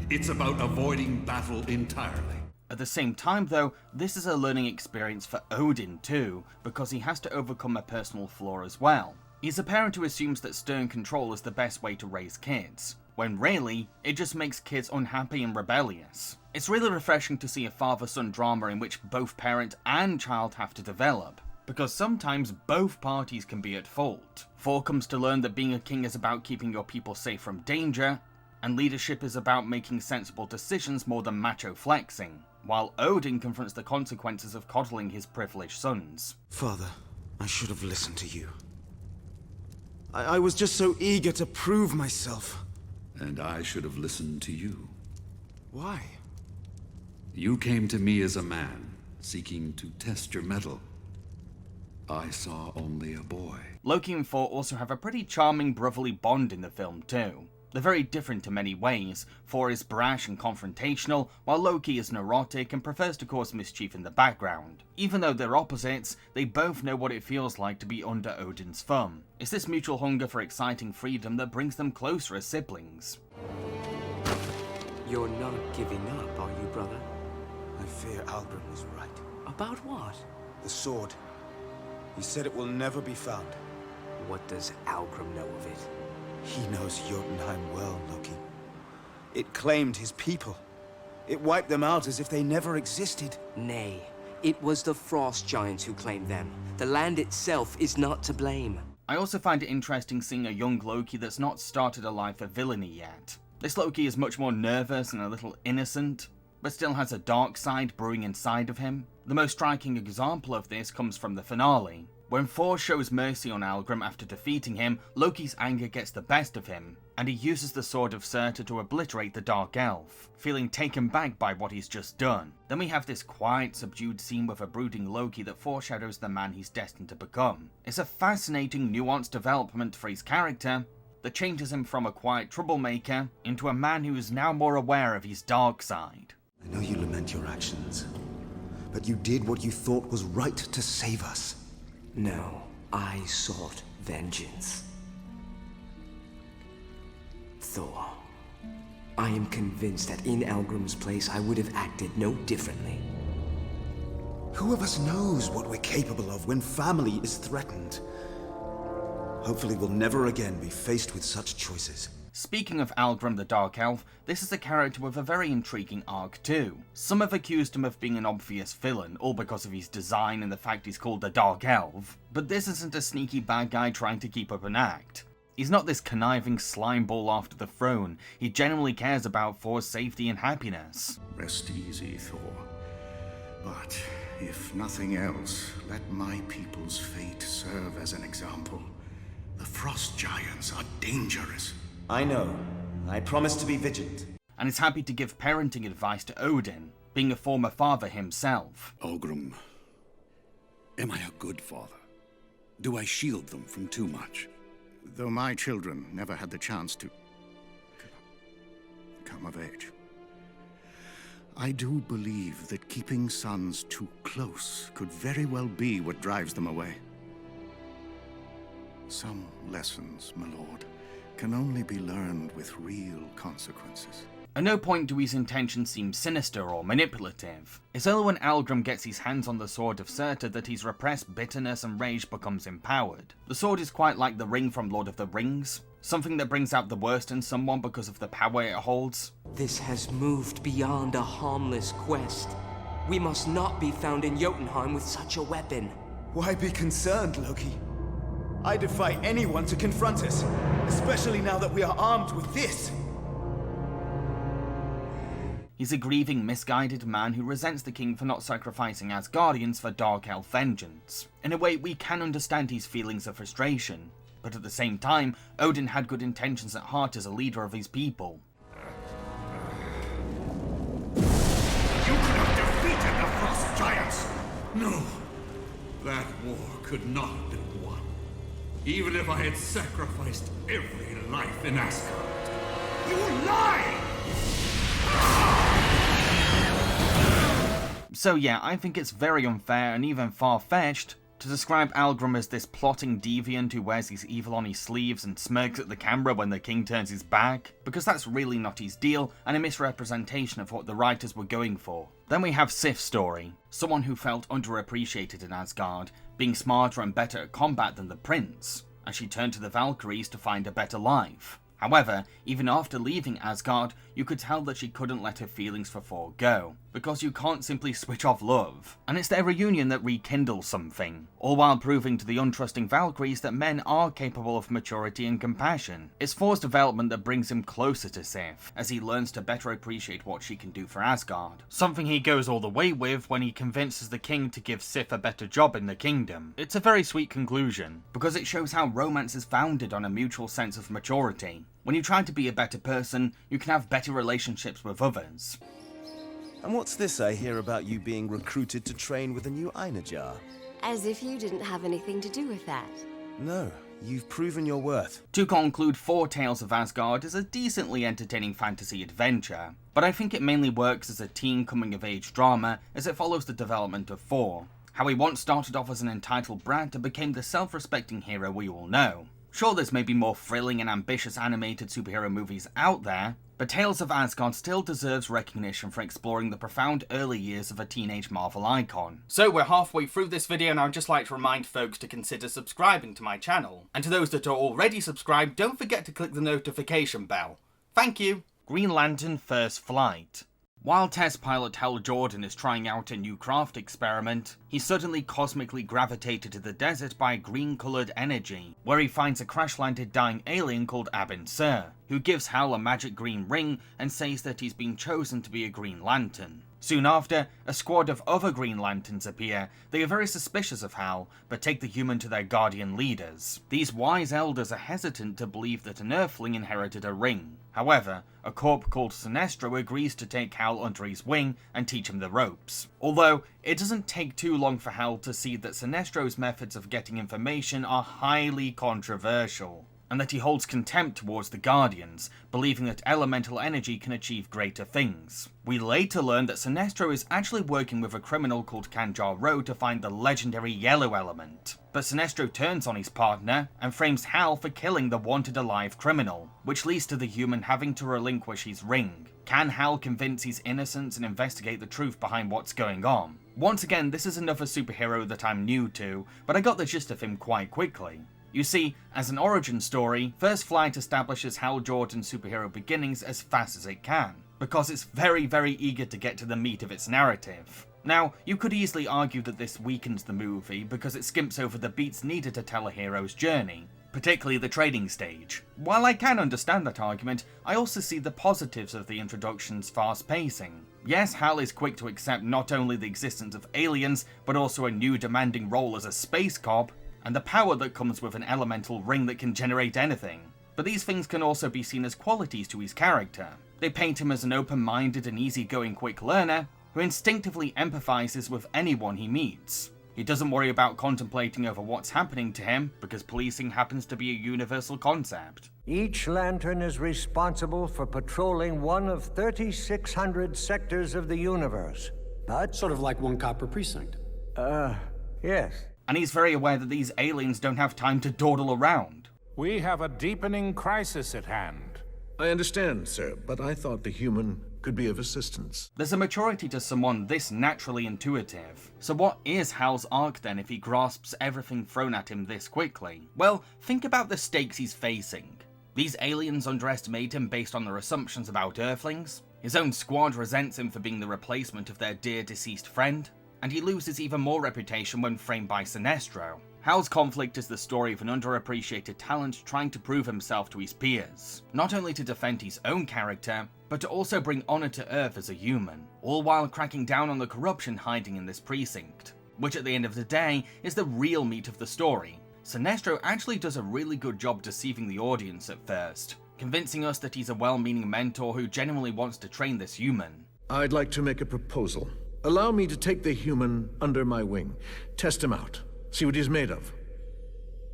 It's about avoiding battle entirely. At the same time though, this is a learning experience for Odin too, because he has to overcome a personal flaw as well. He's a parent who assumes that stern control is the best way to raise kids, when really, it just makes kids unhappy and rebellious. It's really refreshing to see a father-son drama in which both parent and child have to develop, because sometimes both parties can be at fault. Thor comes to learn that being a king is about keeping your people safe from danger, and leadership is about making sensible decisions more than macho flexing, while Odin confronts the consequences of coddling his privileged sons. Father, I should have listened to you. I was just so eager to prove myself. And I should have listened to you. Why? You came to me as a man, seeking to test your mettle. I saw only a boy. Loki and Thor also have a pretty charming brotherly bond in the film too. They're very different in many ways. Thor is brash and confrontational, while Loki is neurotic and prefers to cause mischief in the background. Even though they're opposites, they both know what it feels like to be under Odin's thumb. It's this mutual hunger for exciting freedom that brings them closer as siblings. You're not giving up, are you, brother? I fear Algrim was right. About what? The sword. He said it will never be found. What does Algrim know of it? He knows Jotunheim well, Loki. It claimed his people. It wiped them out as if they never existed. Nay, it was the Frost Giants who claimed them. The land itself is not to blame. I also find it interesting seeing a young Loki that's not started a life of villainy yet. This Loki is much more nervous and a little innocent, but still has a dark side brewing inside of him. The most striking example of this comes from the finale. When Thor shows mercy on Algrim after defeating him, Loki's anger gets the best of him, and he uses the Sword of Surtur to obliterate the Dark Elf, feeling taken back by what he's just done. Then we have this quiet, subdued scene with a brooding Loki that foreshadows the man he's destined to become. It's a fascinating, nuanced development for his character that changes him from a quiet troublemaker into a man who is now more aware of his dark side. I know you lament your actions, but you did what you thought was right to save us. No, I sought vengeance. Thor, I am convinced that in Algrim's place I would have acted no differently. Who of us knows what we're capable of when family is threatened? Hopefully we'll never again be faced with such choices. Speaking of Algrim the Dark Elf, this is a character with a very intriguing arc too. Some have accused him of being an obvious villain, all because of his design and the fact he's called the Dark Elf, but this isn't a sneaky bad guy trying to keep up an act. He's not this conniving slimeball after the throne. He genuinely cares about Thor's safety and happiness. Rest easy, Thor. But if nothing else, let my people's fate serve as an example. The Frost Giants are dangerous. I know. I promise to be vigilant. And is happy to give parenting advice to Odin, being a former father himself. Ogrim, am I a good father? Do I shield them from too much? Though my children never had the chance to come of age, I do believe that keeping sons too close could very well be what drives them away. Some lessons, my lord, can only be learned with real consequences. At no point do his intentions seem sinister or manipulative. It's only when Algrim gets his hands on the Sword of Surtur that his repressed bitterness and rage becomes empowered. The sword is quite like the ring from Lord of the Rings, something that brings out the worst in someone because of the power it holds. This has moved beyond a harmless quest. We must not be found in Jotunheim with such a weapon. Why be concerned, Loki? I defy anyone to confront us, especially now that we are armed with this. He's a grieving, misguided man who resents the king for not sacrificing Asgardians for Dark Elf vengeance. In a way, we can understand his feelings of frustration, but at the same time, Odin had good intentions at heart as a leader of his people. You could have defeated the Frost Giants! No, that war could not have been won. Even if I had sacrificed every life in Asgard. You lie! So yeah, I think it's very unfair and even far-fetched to describe Algrim as this plotting deviant who wears his evil on his sleeves and smirks at the camera when the king turns his back, because that's really not his deal and a misrepresentation of what the writers were going for. Then we have Sif's story, someone who felt underappreciated in Asgard, being smarter and better at combat than the prince, as she turned to the Valkyries to find a better life. However, even after leaving Asgard, you could tell that she couldn't let her feelings for Thor go, because you can't simply switch off love. And it's their reunion that rekindles something, all while proving to the untrusting Valkyries that men are capable of maturity and compassion. It's Thor's development that brings him closer to Sif, as he learns to better appreciate what she can do for Asgard. Something he goes all the way with when he convinces the king to give Sif a better job in the kingdom. It's a very sweet conclusion, because it shows how romance is founded on a mutual sense of maturity. When you try to be a better person, you can have better relationships with others. And what's this I hear about you being recruited to train with a new Einerjar? As if you didn't have anything to do with that. No, you've proven your worth. To conclude, Thor Tales of Asgard is a decently entertaining fantasy adventure, but I think it mainly works as a teen coming-of-age drama as it follows the development of Thor. How he once started off as an entitled brat and became the self-respecting hero we all know. Sure, there's maybe more thrilling and ambitious animated superhero movies out there, but Tales of Asgard still deserves recognition for exploring the profound early years of a teenage Marvel icon. So we're halfway through this video and I'd just like to remind folks to consider subscribing to my channel. And to those that are already subscribed, don't forget to click the notification bell. Thank you! Green Lantern First Flight. While test pilot Hal Jordan is trying out a new craft experiment, he's suddenly cosmically gravitated to the desert by green-coloured energy, where he finds a crash-landed dying alien called Abin Sur, who gives Hal a magic green ring and says that he's been chosen to be a Green Lantern. Soon after, a squad of other Green Lanterns appear. They are very suspicious of Hal, but take the human to their guardian leaders. These wise elders are hesitant to believe that an Earthling inherited a ring. However, a corp called Sinestro agrees to take Hal under his wing and teach him the ropes. Although, it doesn't take too long for Hal to see that Sinestro's methods of getting information are highly controversial, and that he holds contempt towards the Guardians, believing that elemental energy can achieve greater things. We later learn that Sinestro is actually working with a criminal called Kanjar Ro to find the legendary yellow element. But Sinestro turns on his partner and frames Hal for killing the wanted alive criminal, which leads to the human having to relinquish his ring. Can Hal convince his innocence and investigate the truth behind what's going on? Once again, this is another superhero that I'm new to, but I got the gist of him quite quickly. You see, as an origin story, First Flight establishes Hal Jordan's superhero beginnings as fast as it can, because it's very eager to get to the meat of its narrative. Now, you could easily argue that this weakens the movie because it skimps over the beats needed to tell a hero's journey, particularly the training stage. While I can understand that argument, I also see the positives of the introduction's fast pacing. Yes, Hal is quick to accept not only the existence of aliens, but also a new demanding role as a space cop, and the power that comes with an elemental ring that can generate anything. But these things can also be seen as qualities to his character. They paint him as an open-minded and easygoing quick learner, who instinctively empathizes with anyone he meets. He doesn't worry about contemplating over what's happening to him, because policing happens to be a universal concept. Each lantern is responsible for patrolling one of 3,600 sectors of the universe. But sort of like one cop per precinct. Yes. And he's very aware that these aliens don't have time to dawdle around. We have a deepening crisis at hand. I understand, sir, but I thought the human could be of assistance. There's a maturity to someone this naturally intuitive. So what is Hal's arc then if he grasps everything thrown at him this quickly? Well, think about the stakes he's facing. These aliens underestimate him based on their assumptions about Earthlings. His own squad resents him for being the replacement of their dear deceased friend. And he loses even more reputation when framed by Sinestro. Hal's conflict is the story of an underappreciated talent trying to prove himself to his peers, not only to defend his own character, but to also bring honor to Earth as a human, all while cracking down on the corruption hiding in this precinct, which at the end of the day is the real meat of the story. Sinestro actually does a really good job deceiving the audience at first, convincing us that he's a well-meaning mentor who genuinely wants to train this human. I'd like to make a proposal. Allow me to take the human under my wing, test him out, see what he's made of.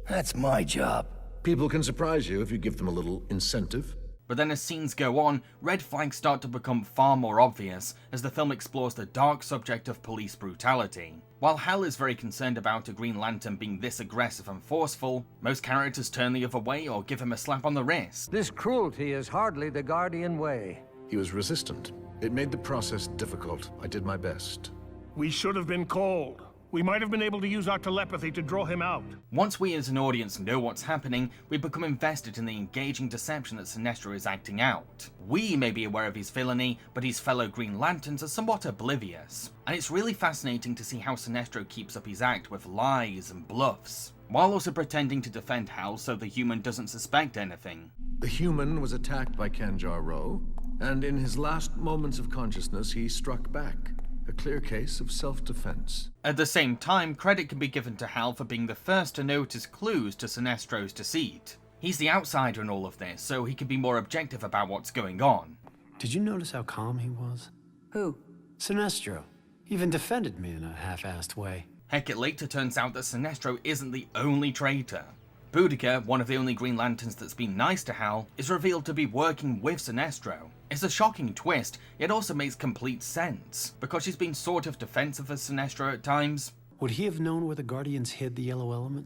That's my job. People can surprise you if you give them a little incentive. But then as scenes go on, red flags start to become far more obvious as the film explores the dark subject of police brutality. While Hal is very concerned about a Green Lantern being this aggressive and forceful, most characters turn the other way or give him a slap on the wrist. This cruelty is hardly the Guardian way. He was resistant. It made the process difficult. I did my best. We should have been called. We might have been able to use our telepathy to draw him out. Once we as an audience know what's happening, we become invested in the engaging deception that Sinestro is acting out. We may be aware of his villainy, but his fellow Green Lanterns are somewhat oblivious. And it's really fascinating to see how Sinestro keeps up his act with lies and bluffs, while also pretending to defend Hal so the human doesn't suspect anything. The human was attacked by Kanjar-Ro, and in his last moments of consciousness he struck back. A clear case of self-defense. At the same time, credit can be given to Hal for being the first to notice clues to Sinestro's deceit. He's the outsider in all of this, so he can be more objective about what's going on. Did you notice how calm he was? Who? Sinestro. Even defended me in a half-assed way. Heck, it later turns out that Sinestro isn't the only traitor. Boudica, one of the only Green Lanterns that's been nice to Hal, is revealed to be working with Sinestro. It's a shocking twist, yet also makes complete sense, because she's been sort of defensive of Sinestro at times. Would he have known where the Guardians hid the yellow element?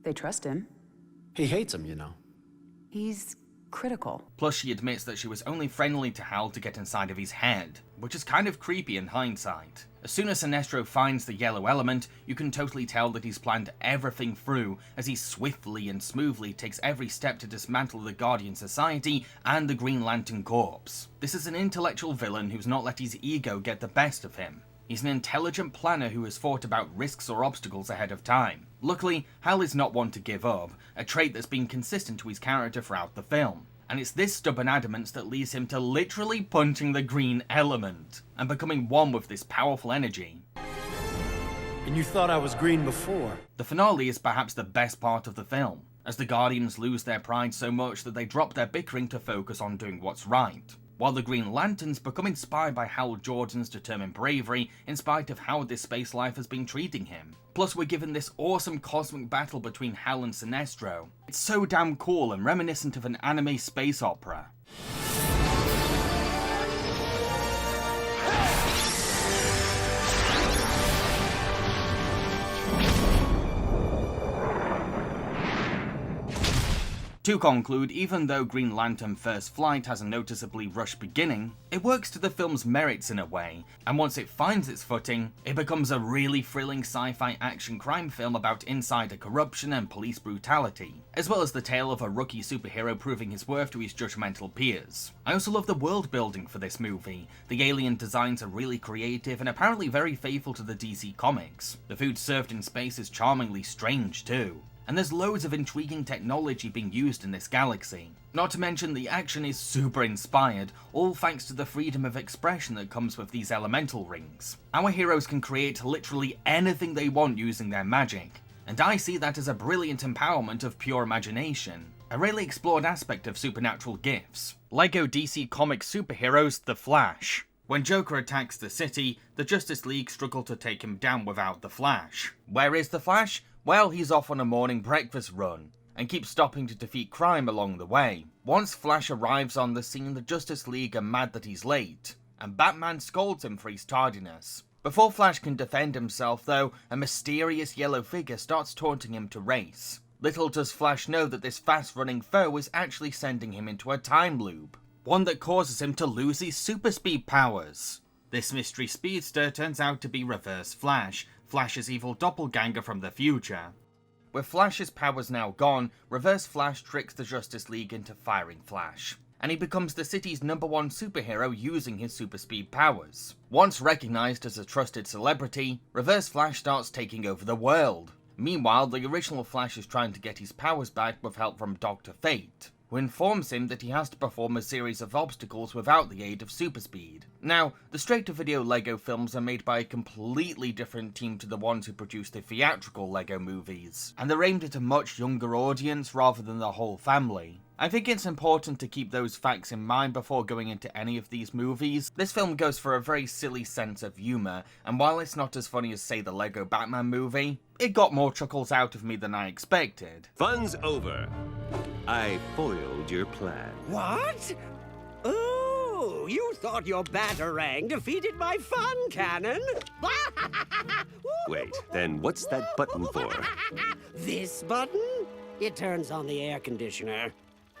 They trust him. He hates him, you know. He's critical. Plus she admits that she was only friendly to Hal to get inside of his head, which is kind of creepy in hindsight. As soon as Sinestro finds the yellow element, you can totally tell that he's planned everything through as he swiftly and smoothly takes every step to dismantle the Guardian Society and the Green Lantern Corps. This is an intellectual villain who's not let his ego get the best of him. He's an intelligent planner who has thought about risks or obstacles ahead of time. Luckily, Hal is not one to give up, a trait that's been consistent to his character throughout the film. And it's this stubborn adamance that leads him to literally punching the green element, and becoming one with this powerful energy. And you thought I was green before? The finale is perhaps the best part of the film, as the Guardians lose their pride so much that they drop their bickering to focus on doing what's right, while the Green Lanterns become inspired by Hal Jordan's determined bravery in spite of how this space life has been treating him. Plus we're given this awesome cosmic battle between Hal and Sinestro. It's so damn cool and reminiscent of an anime space opera. To conclude, even though Green Lantern First Flight has a noticeably rushed beginning, it works to the film's merits in a way, and once it finds its footing, it becomes a really thrilling sci-fi action crime film about insider corruption and police brutality, as well as the tale of a rookie superhero proving his worth to his judgmental peers. I also love the world building for this movie. The alien designs are really creative and apparently very faithful to the DC comics. The food served in space is charmingly strange too. And there's loads of intriguing technology being used in this galaxy. Not to mention the action is super inspired, all thanks to the freedom of expression that comes with these elemental rings. Our heroes can create literally anything they want using their magic, and I see that as a brilliant empowerment of pure imagination, a really explored aspect of supernatural gifts. Lego DC Comics superheroes The Flash. When Joker attacks the city, the Justice League struggle to take him down without the Flash. Where is the Flash? Well, he's off on a morning breakfast run, and keeps stopping to defeat crime along the way. Once Flash arrives on the scene, the Justice League are mad that he's late, and Batman scolds him for his tardiness. Before Flash can defend himself though, a mysterious yellow figure starts taunting him to race. Little does Flash know that this fast-running foe is actually sending him into a time loop, one that causes him to lose his super speed powers. This mystery speedster turns out to be Reverse Flash, Flash's evil doppelganger from the future. With Flash's powers now gone, Reverse Flash tricks the Justice League into firing Flash, and he becomes the city's #1 superhero using his super speed powers. Once recognized as a trusted celebrity, Reverse Flash starts taking over the world. Meanwhile, the original Flash is trying to get his powers back with help from Dr. Fate, who informs him that he has to perform a series of obstacles without the aid of super speed. Now, the straight-to-video LEGO films are made by a completely different team to the ones who produced the theatrical LEGO movies, and they're aimed at a much younger audience rather than the whole family. I think it's important to keep those facts in mind before going into any of these movies. This film goes for a very silly sense of humour, and while it's not as funny as, say, the LEGO Batman movie, it got more chuckles out of me than I expected. Fun's over. I foiled your plan. What? Oh, you thought your batarang defeated my fun cannon? Wait, then what's that button for? This button? It turns on the air conditioner.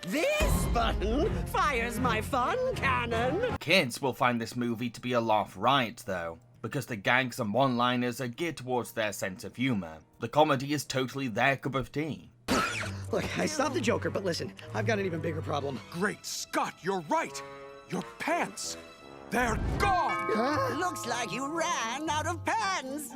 This button fires my fun cannon. Kids will find this movie to be a laugh riot though. because the gags and one-liners are geared towards their sense of humour. The comedy is totally their cup of tea. Look, I stopped the Joker, but listen, I've got an even bigger problem. Great Scott, you're right! Your pants! They're gone! Looks like you ran out of pens!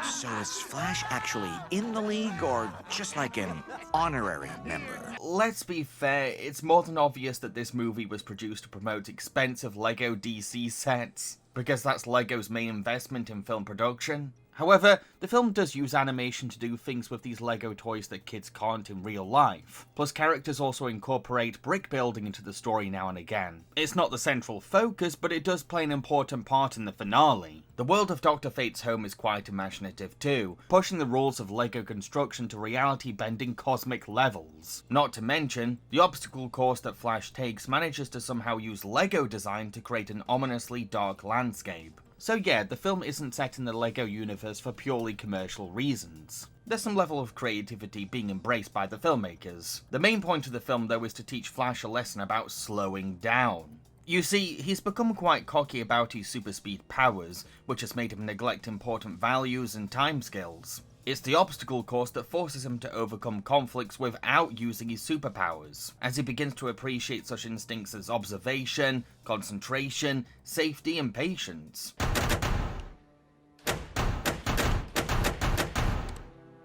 So is Flash actually in the league, or just like an honorary member? Let's be fair, it's more than obvious that this movie was produced to promote expensive LEGO DC sets, because that's LEGO's main investment in film production. However, the film does use animation to do things with these LEGO toys that kids can't in real life. Plus, characters also incorporate brick building into the story now and again. It's not the central focus, but it does play an important part in the finale. The world of Dr. Fate's home is quite imaginative too, pushing the rules of LEGO construction to reality-bending cosmic levels. Not to mention, the obstacle course that Flash takes manages to somehow use LEGO design to create an ominously dark landscape. So yeah, the film isn't set in the LEGO universe for purely commercial reasons. There's some level of creativity being embraced by the filmmakers. The main point of the film though is to teach Flash a lesson about slowing down. You see, he's become quite cocky about his super speed powers, which has made him neglect important values and timescales. It's the obstacle course that forces him to overcome conflicts without using his superpowers, as he begins to appreciate such instincts as observation, concentration, safety, and patience.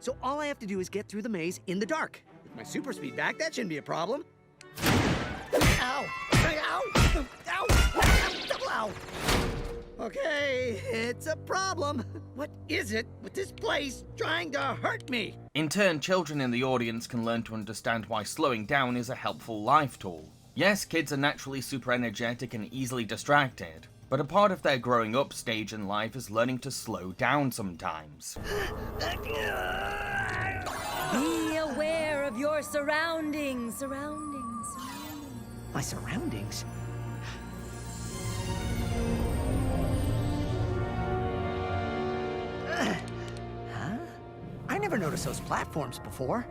So all I have to do is get through the maze in the dark. With my super speed back, that shouldn't be a problem. Ow! Ow! Ow! Ow! Ow! Okay, it's a problem. What is it with this place trying to hurt me? In turn, children in the audience can learn to understand why slowing down is a helpful life tool. Yes, kids are naturally super energetic and easily distracted, but a part of their growing up stage in life is learning to slow down sometimes. Be aware of your surroundings. My surroundings? Huh? I never noticed those platforms before.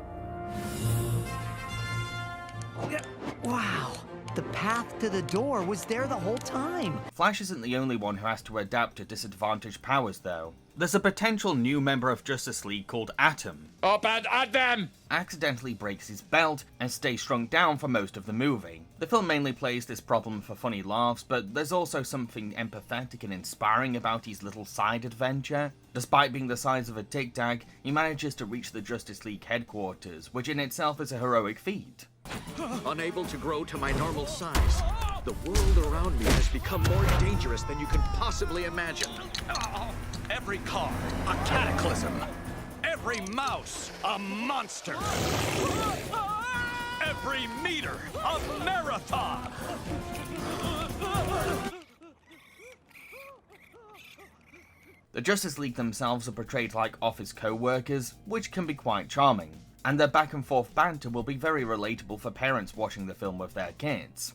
Wow, the path to the door was there the whole time. Flash isn't the only one who has to adapt to disadvantaged powers though. There's a potential new member of Justice League called Atom. Up and at them! Accidentally breaks his belt and stays shrunk down for most of the movie. The film mainly plays this problem for funny laughs, but there's also something empathetic and inspiring about his little side adventure. Despite being the size of a Tic Tac, he manages to reach the Justice League headquarters, which in itself is a heroic feat. Unable to grow to my normal size, the world around me has become more dangerous than you can possibly imagine. Every car, a cataclysm. Every mouse, a monster. Every meter, a marathon. The Justice League themselves are portrayed like office co-workers, which can be quite charming, and their back and forth banter will be very relatable for parents watching the film with their kids.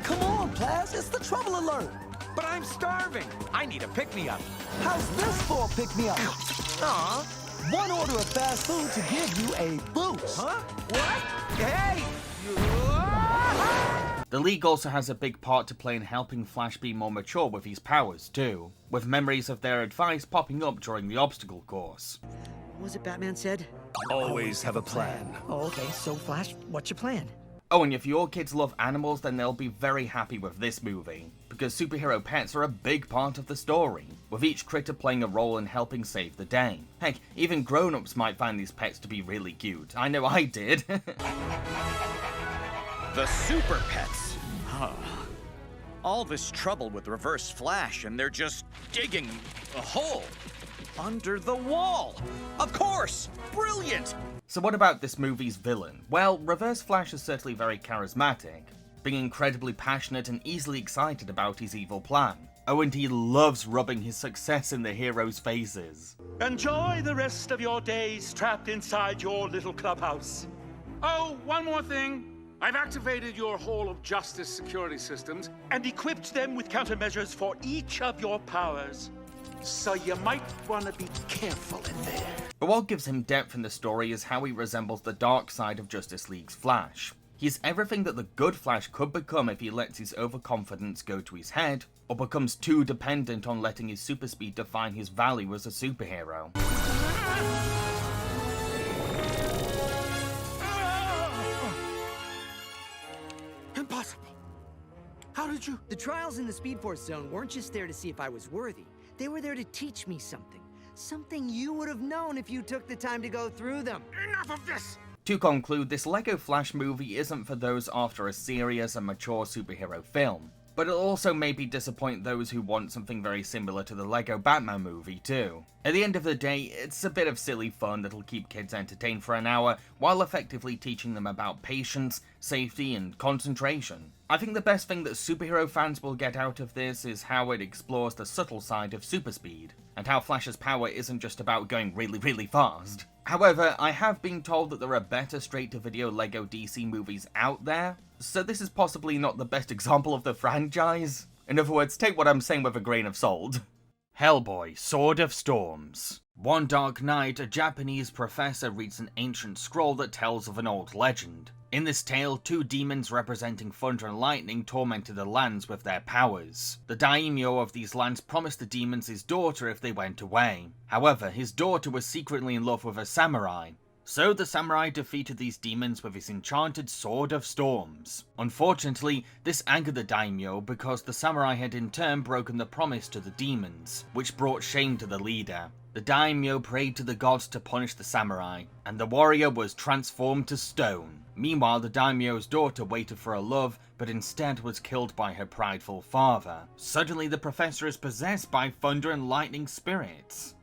Come on, Plaz, it's the trouble alert. But I'm starving. I need a pick-me-up. How's this for a pick-me-up? Aw, one order of fast food to give you a boost. Huh? What? Hey! The League also has a big part to play in helping Flash be more mature with his powers too, with memories of their advice popping up during the obstacle course. What was it Batman said? Always have a plan. Oh, okay, so Flash, what's your plan? Oh, and if your kids love animals, then they'll be very happy with this movie, because superhero pets are a big part of the story, with each critter playing a role in helping save the day. Heck, even grown-ups might find these pets to be really cute. I know I did. The super pets. Huh. All this trouble with Reverse Flash, and they're just digging a hole under the wall. Of course! Brilliant! So what about this movie's villain? Well, Reverse Flash is certainly very charismatic, being incredibly passionate and easily excited about his evil plan. Oh, and he loves rubbing his success in the heroes' faces. Enjoy the rest of your days trapped inside your little clubhouse. Oh, one more thing. I've activated your Hall of Justice security systems And equipped them with countermeasures for each of your powers. So you might want to be careful in there. But what gives him depth in the story is how he resembles the dark side of Justice League's Flash. He's everything that the good Flash could become if he lets his overconfidence go to his head, or becomes too dependent on letting his super speed define his value as a superhero. Impossible. How did you? The trials in the Speed Force zone weren't just there to see if I was worthy. They were there to teach me something. Something you would have known if you took the time to go through them. Enough of this! To conclude, this LEGO Flash movie isn't for those after a serious and mature superhero film, but it'll also maybe disappoint those who want something very similar to the LEGO Batman movie too. At the end of the day, it's a bit of silly fun that'll keep kids entertained for an hour, while effectively teaching them about patience, safety, and concentration. I think the best thing that superhero fans will get out of this is how it explores the subtle side of super speed, and how Flash's power isn't just about going really, really fast. However, I have been told that there are better straight-to-video LEGO DC movies out there, so this is possibly not the best example of the franchise. In other words, take what I'm saying with a grain of salt. Hellboy, Sword of Storms. One dark night, a Japanese professor reads an ancient scroll that tells of an old legend. In this tale, two demons representing thunder and lightning tormented the lands with their powers. The daimyo of these lands promised the demons his daughter if they went away. However, his daughter was secretly in love with a samurai. So the samurai defeated these demons with his enchanted Sword of Storms. Unfortunately, this angered the daimyo because the samurai had in turn broken the promise to the demons, which brought shame to the leader. The daimyo prayed to the gods to punish the samurai, and the warrior was transformed to stone. Meanwhile, the daimyo's daughter waited for a love, but instead was killed by her prideful father. Suddenly, the professor is possessed by thunder and lightning spirits.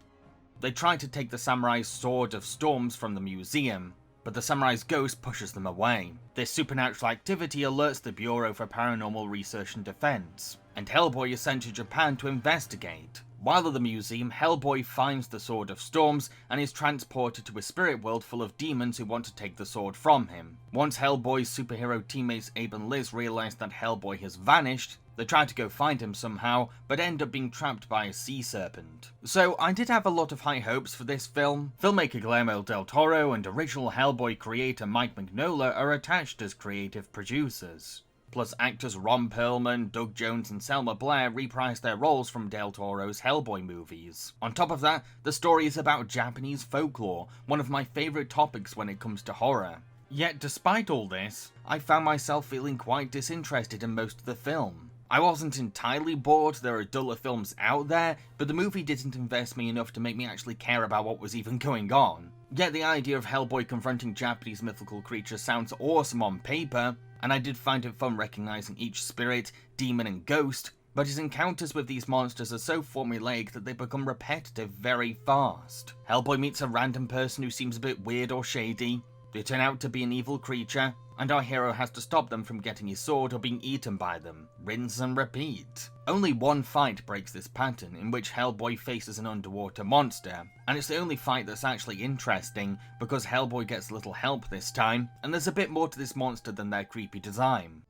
They try to take the samurai's Sword of Storms from the museum, but the samurai's ghost pushes them away. This supernatural activity alerts the Bureau for Paranormal Research and Defense, and Hellboy is sent to Japan to investigate. While at the museum, Hellboy finds the Sword of Storms and is transported to a spirit world full of demons who want to take the sword from him. Once Hellboy's superhero teammates Abe and Liz realize that Hellboy has vanished, they try to go find him somehow, but end up being trapped by a sea serpent. So I did have a lot of high hopes for this film. Filmmaker Guillermo del Toro and original Hellboy creator Mike Mignola are attached as creative producers. Plus actors Ron Perlman, Doug Jones and Selma Blair reprised their roles from Del Toro's Hellboy movies. On top of that, the story is about Japanese folklore, one of my favourite topics when it comes to horror. Yet despite all this, I found myself feeling quite disinterested in most of the film. I wasn't entirely bored, there are duller films out there, but the movie didn't invest me enough to make me actually care about what was even going on. Yet the idea of Hellboy confronting Japanese mythical creatures sounds awesome on paper, and I did find it fun recognizing each spirit, demon and ghost, but his encounters with these monsters are so formulaic that they become repetitive very fast. Hellboy meets a random person who seems a bit weird or shady, they turn out to be an evil creature, and our hero has to stop them from getting his sword or being eaten by them. Rinse and repeat. Only one fight breaks this pattern, in which Hellboy faces an underwater monster, and it's the only fight that's actually interesting, because Hellboy gets little help this time, and there's a bit more to this monster than their creepy design.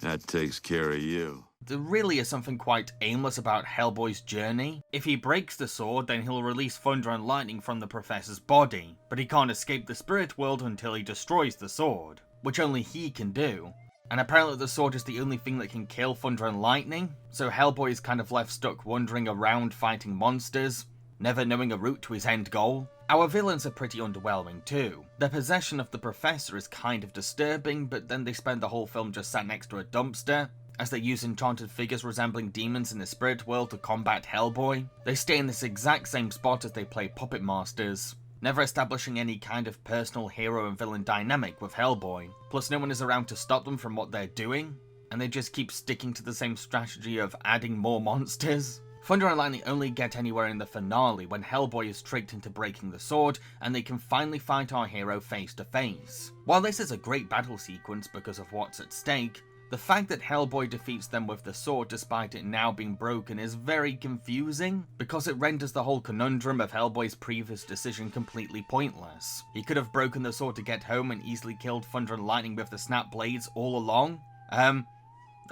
That takes care of you. There really is something quite aimless about Hellboy's journey. If he breaks the sword, then he'll release thunder and lightning from the professor's body, but he can't escape the spirit world until he destroys the sword, which only he can do. And apparently the sword is the only thing that can kill thunder and lightning, so Hellboy is kind of left stuck wandering around fighting monsters, never knowing a route to his end goal. Our villains are pretty underwhelming too. Their possession of the professor is kind of disturbing, but then they spend the whole film just sat next to a dumpster, as they use enchanted figures resembling demons in the spirit world to combat Hellboy. They stay in this exact same spot as they play puppet masters, never establishing any kind of personal hero and villain dynamic with Hellboy. Plus no one is around to stop them from what they're doing, and they just keep sticking to the same strategy of adding more monsters. Thunder and Lightning only get anywhere in the finale when Hellboy is tricked into breaking the sword and they can finally fight our hero face to face. While this is a great battle sequence because of what's at stake, the fact that Hellboy defeats them with the sword despite it now being broken is very confusing, because it renders the whole conundrum of Hellboy's previous decision completely pointless. He could have broken the sword to get home and easily killed Thunder and Lightning with the snap blades all along.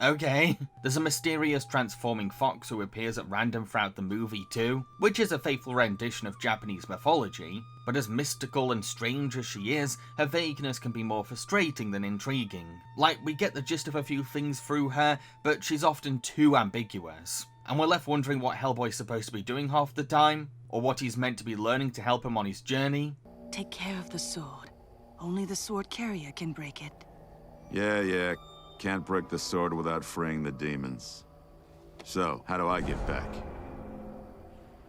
Okay. There's a mysterious transforming fox who appears at random throughout the movie too, which is a faithful rendition of Japanese mythology, but as mystical and strange as she is, her vagueness can be more frustrating than intriguing. Like, we get the gist of a few things through her, but she's often too ambiguous. And we're left wondering what Hellboy's supposed to be doing half the time, or what he's meant to be learning to help him on his journey. Take care of the sword. Only the sword carrier can break it. Yeah. Can't break the sword without freeing the demons. So, how do I get back?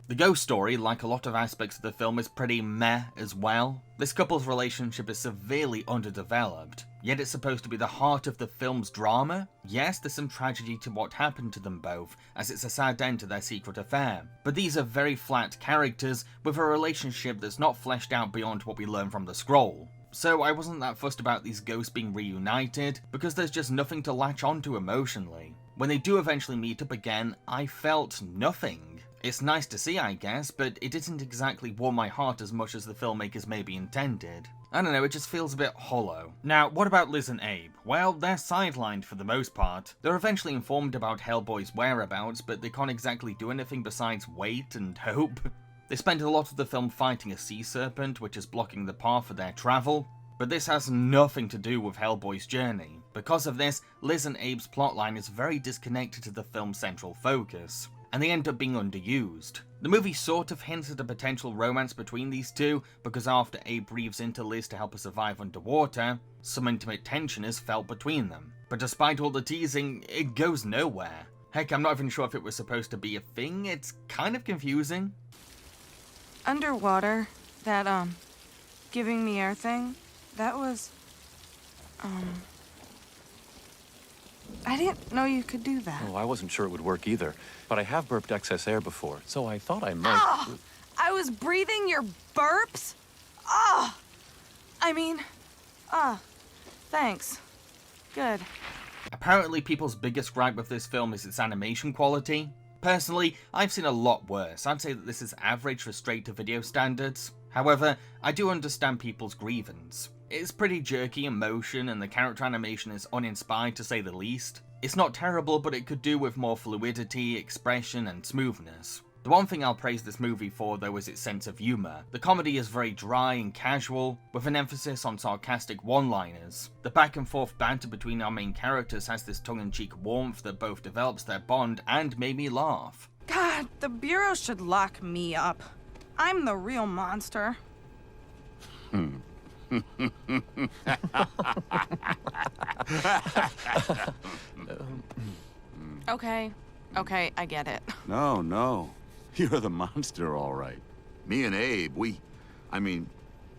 The ghost story, like a lot of aspects of the film, is pretty meh as well. This couple's relationship is severely underdeveloped, yet it's supposed to be the heart of the film's drama. Yes, there's some tragedy to what happened to them both, as it's a sad end to their secret affair. But these are very flat characters, with a relationship that's not fleshed out beyond what we learn from the scroll. So I wasn't that fussed about these ghosts being reunited, because there's just nothing to latch onto emotionally. When they do eventually meet up again, I felt nothing. It's nice to see, I guess, but it didn't exactly warm my heart as much as the filmmakers maybe intended. I don't know, it just feels a bit hollow. Now, what about Liz and Abe? Well, they're sidelined for the most part. They're eventually informed about Hellboy's whereabouts, but they can't exactly do anything besides wait and hope. They spend a lot of the film fighting a sea serpent, which is blocking the path for their travel, but this has nothing to do with Hellboy's journey. Because of this, Liz and Abe's plotline is very disconnected to the film's central focus, and they end up being underused. The movie sort of hints at a potential romance between these two, because after Abe breathes into Liz to help her survive underwater, some intimate tension is felt between them. But despite all the teasing, it goes nowhere. Heck, I'm not even sure if it was supposed to be a thing. It's kind of confusing. Underwater, that, giving me air thing, that was, I didn't know you could do that. Oh, I wasn't sure it would work either, but I have burped excess air before, so I thought I might... Oh, I was breathing your burps? Oh! Thanks. Good. Apparently people's biggest gripe with this film is its animation quality. Personally, I've seen a lot worse. I'd say that this is average for straight-to-video standards. However, I do understand people's grievance. It's pretty jerky in motion, and the character animation is uninspired to say the least. It's not terrible, but it could do with more fluidity, expression, and smoothness. The one thing I'll praise this movie for, though, is its sense of humour. The comedy is very dry and casual, with an emphasis on sarcastic one-liners. The back-and-forth banter between our main characters has this tongue-in-cheek warmth that both develops their bond and made me laugh. God, the Bureau should lock me up. I'm the real monster. Okay, I get it. No. You're the monster, all right. Me and Abe,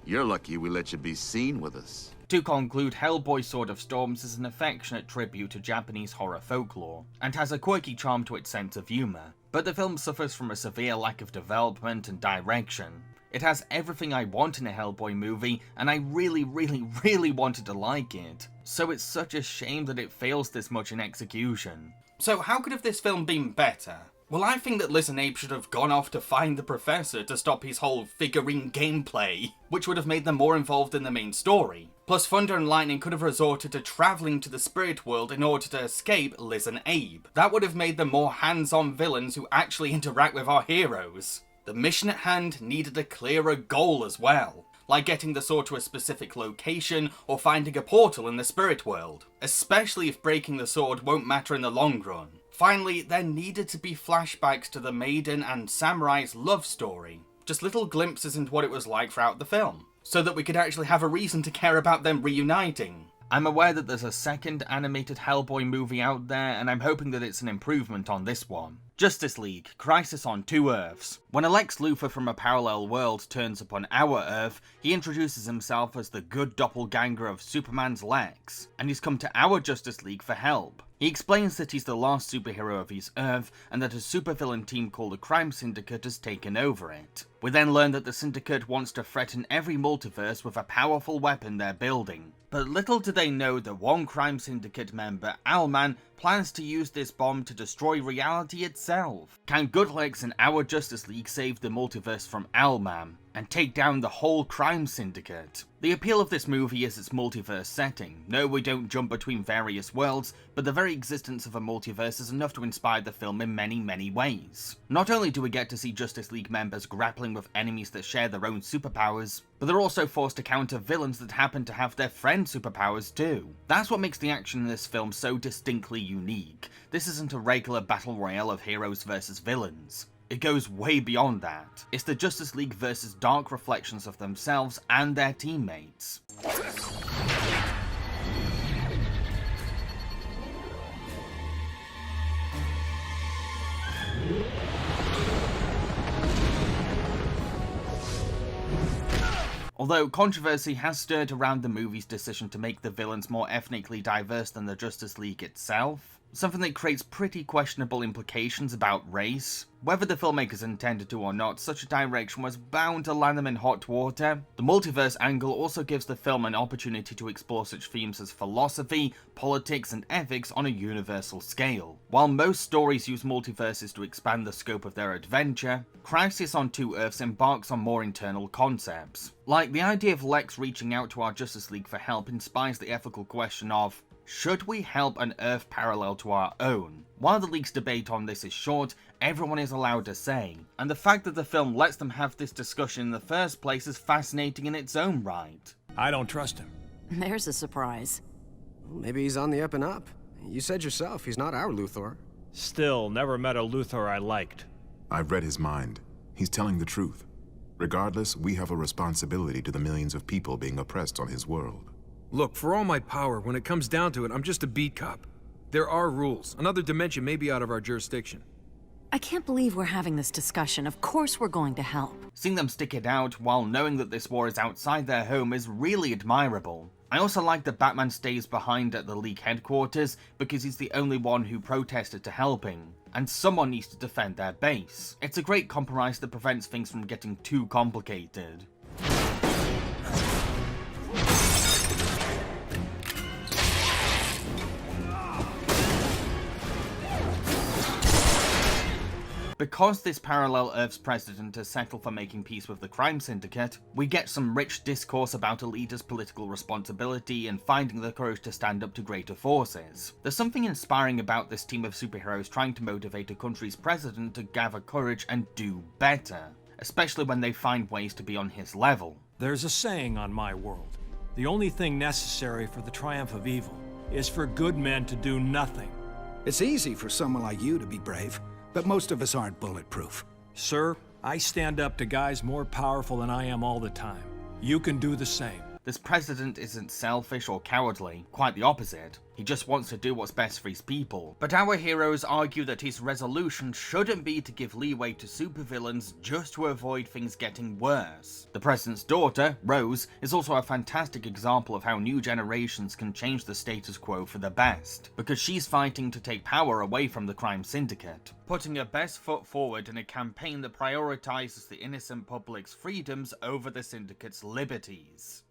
you're lucky we let you be seen with us. To conclude, Hellboy Sword of Storms is an affectionate tribute to Japanese horror folklore, and has a quirky charm to its sense of humour. But the film suffers from a severe lack of development and direction. It has everything I want in a Hellboy movie, and I really wanted to like it. So it's such a shame that it fails this much in execution. So how could have this film been better? Well, I think that Liz and Abe should have gone off to find the Professor to stop his whole figurine gameplay, which would have made them more involved in the main story. Plus, Thunder and Lightning could have resorted to travelling to the spirit world in order to escape Liz and Abe. That would have made them more hands-on villains who actually interact with our heroes. The mission at hand needed a clearer goal as well, like getting the sword to a specific location or finding a portal in the spirit world, especially if breaking the sword won't matter in the long run. Finally, there needed to be flashbacks to the Maiden and Samurai's love story, just little glimpses into what it was like throughout the film, so that we could actually have a reason to care about them reuniting. I'm aware that there's a second animated Hellboy movie out there, and I'm hoping that it's an improvement on this one. Justice League, Crisis on Two Earths. When a Lex Luthor from a parallel world turns up on our Earth, he introduces himself as the good doppelganger of Superman's Lex, and he's come to our Justice League for help. He explains that he's the last superhero of his Earth, and that a supervillain team called the Crime Syndicate has taken over it. We then learn that the Syndicate wants to threaten every multiverse with a powerful weapon they're building. But little do they know that one Crime Syndicate member, Owlman, plans to use this bomb to destroy reality itself. Can Good Lex and our Justice League save the multiverse from Owlman? and take down the whole crime syndicate. The appeal of this movie is its multiverse setting. No, we don't jump between various worlds, but the very existence of a multiverse is enough to inspire the film in many, many ways. Not only do we get to see Justice League members grappling with enemies that share their own superpowers, but they're also forced to counter villains that happen to have their friends' superpowers too. That's what makes the action in this film so distinctly unique. This isn't a regular battle royale of heroes versus villains. It goes way beyond that. It's the Justice League versus dark reflections of themselves and their teammates. Although controversy has stirred around the movie's decision to make the villains more ethnically diverse than the Justice League itself, something that creates pretty questionable implications about race. Whether the filmmakers intended to or not, such a direction was bound to land them in hot water. The multiverse angle also gives the film an opportunity to explore such themes as philosophy, politics, and ethics on a universal scale. While most stories use multiverses to expand the scope of their adventure, Crisis on Two Earths embarks on more internal concepts. Like, the idea of Lex reaching out to our Justice League for help inspires the ethical question of, should we help an Earth parallel to our own? While the League's debate on this is short, everyone is allowed a say, and the fact that the film lets them have this discussion in the first place is fascinating in its own right. I don't trust him. There's a surprise. Maybe he's on the up and up. You said yourself, he's not our Luthor. Still, never met a Luthor I liked. I've read his mind. He's telling the truth. Regardless, we have a responsibility to the millions of people being oppressed on his world. Look, for all my power, when it comes down to it, I'm just a beat cop. There are rules. Another dimension may be out of our jurisdiction. I can't believe we're having this discussion. Of course we're going to help. Seeing them stick it out while knowing that this war is outside their home is really admirable. I also like that Batman stays behind at the League headquarters because he's the only one who protested to helping, and someone needs to defend their base. It's a great compromise that prevents things from getting too complicated. Because this parallel Earth's president has settled for making peace with the crime syndicate, we get some rich discourse about a leader's political responsibility and finding the courage to stand up to greater forces. There's something inspiring about this team of superheroes trying to motivate a country's president to gather courage and do better, especially when they find ways to be on his level. There's a saying on my world. The only thing necessary for the triumph of evil is for good men to do nothing. It's easy for someone like you to be brave. But most of us aren't bulletproof. Sir, I stand up to guys more powerful than I am all the time. You can do the same. This president isn't selfish or cowardly, quite the opposite. He just wants to do what's best for his people. But our heroes argue that his resolution shouldn't be to give leeway to supervillains just to avoid things getting worse. The president's daughter, Rose, is also a fantastic example of how new generations can change the status quo for the best, because she's fighting to take power away from the crime syndicate, putting her best foot forward in a campaign that prioritizes the innocent public's freedoms over the syndicate's liberties.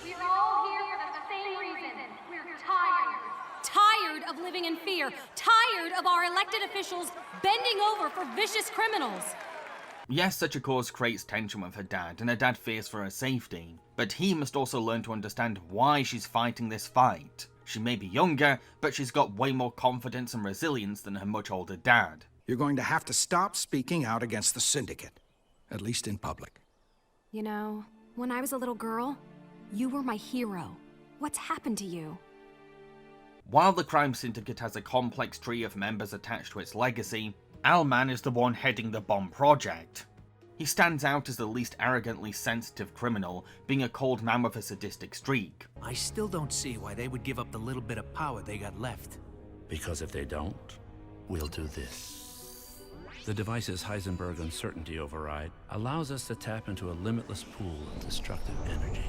We're all here for the same reason. We're tired. Tired of living in fear. Tired of our elected officials bending over for vicious criminals. Yes, such a cause creates tension with her dad, and her dad fears for her safety. But he must also learn to understand why she's fighting this fight. She may be younger, but she's got way more confidence and resilience than her much older dad. You're going to have to stop speaking out against the syndicate, at least in public. You know, when I was a little girl, you were my hero. What's happened to you? While the crime syndicate has a complex tree of members attached to its legacy, Owlman is the one heading the bomb project. He stands out as the least arrogantly sensitive criminal, being a cold man with a sadistic streak. I still don't see why they would give up the little bit of power they got left. Because if they don't, we'll do this. The device's Heisenberg uncertainty override allows us to tap into a limitless pool of destructive energy.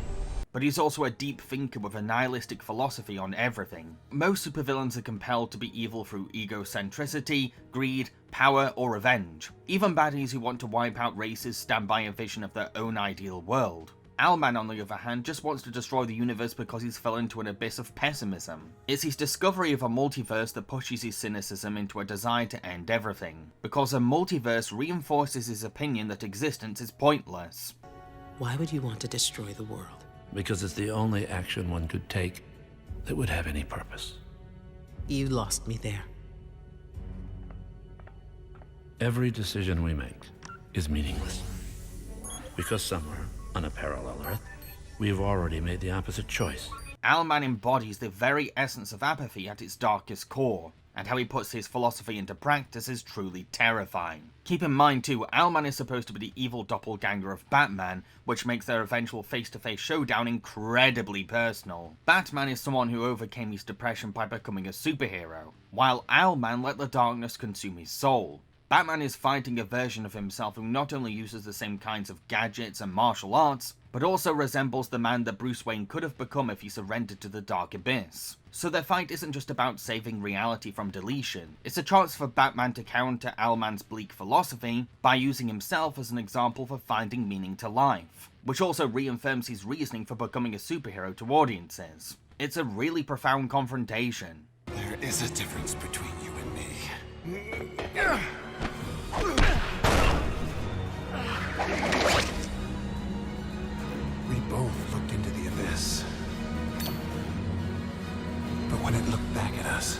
But he's also a deep thinker with a nihilistic philosophy on everything. Most supervillains are compelled to be evil through egocentricity, greed, power, or revenge. Even baddies who want to wipe out races stand by a vision of their own ideal world. Owlman, on the other hand, just wants to destroy the universe because he's fell into an abyss of pessimism. It's his discovery of a multiverse that pushes his cynicism into a desire to end everything, because a multiverse reinforces his opinion that existence is pointless. Why would you want to destroy the world? Because it's the only action one could take that would have any purpose. You lost me there. Every decision we make is meaningless. Because somewhere, on a parallel Earth, we've already made the opposite choice. Owlman embodies the very essence of apathy at its darkest core, and how he puts his philosophy into practice is truly terrifying. Keep in mind too, Owlman is supposed to be the evil doppelganger of Batman, which makes their eventual face-to-face showdown incredibly personal. Batman is someone who overcame his depression by becoming a superhero, while Owlman let the darkness consume his soul. Batman is fighting a version of himself who not only uses the same kinds of gadgets and martial arts, but also resembles the man that Bruce Wayne could have become if he surrendered to the Dark Abyss. So their fight isn't just about saving reality from deletion, it's a chance for Batman to counter Owlman's bleak philosophy by using himself as an example for finding meaning to life, which also reaffirms his reasoning for becoming a superhero to audiences. It's a really profound confrontation. There is a difference between you and me. We both looked into the abyss. But when it looked back at us,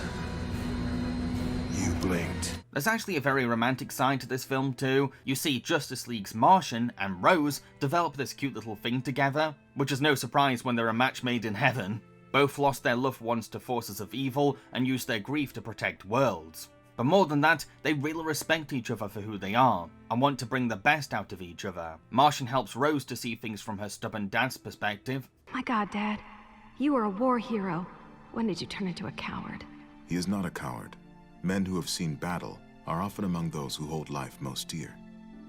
you blinked. There's actually a very romantic side to this film too. You see Justice League's Martian and Rose develop this cute little thing together, which is no surprise when they're a match made in heaven. Both lost their loved ones to forces of evil and used their grief to protect worlds. But more than that, they really respect each other for who they are, and want to bring the best out of each other. Martian helps Rose to see things from her stubborn dad's perspective. My God, Dad. You were a war hero. When did you turn into a coward? He is not a coward. Men who have seen battle are often among those who hold life most dear.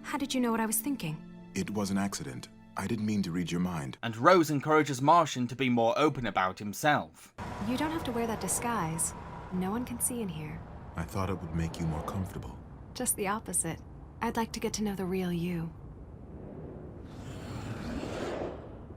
How did you know what I was thinking? It was an accident. I didn't mean to read your mind. And Rose encourages Martian to be more open about himself. You don't have to wear that disguise. No one can see in here. I thought it would make you more comfortable. Just the opposite. I'd like to get to know the real you.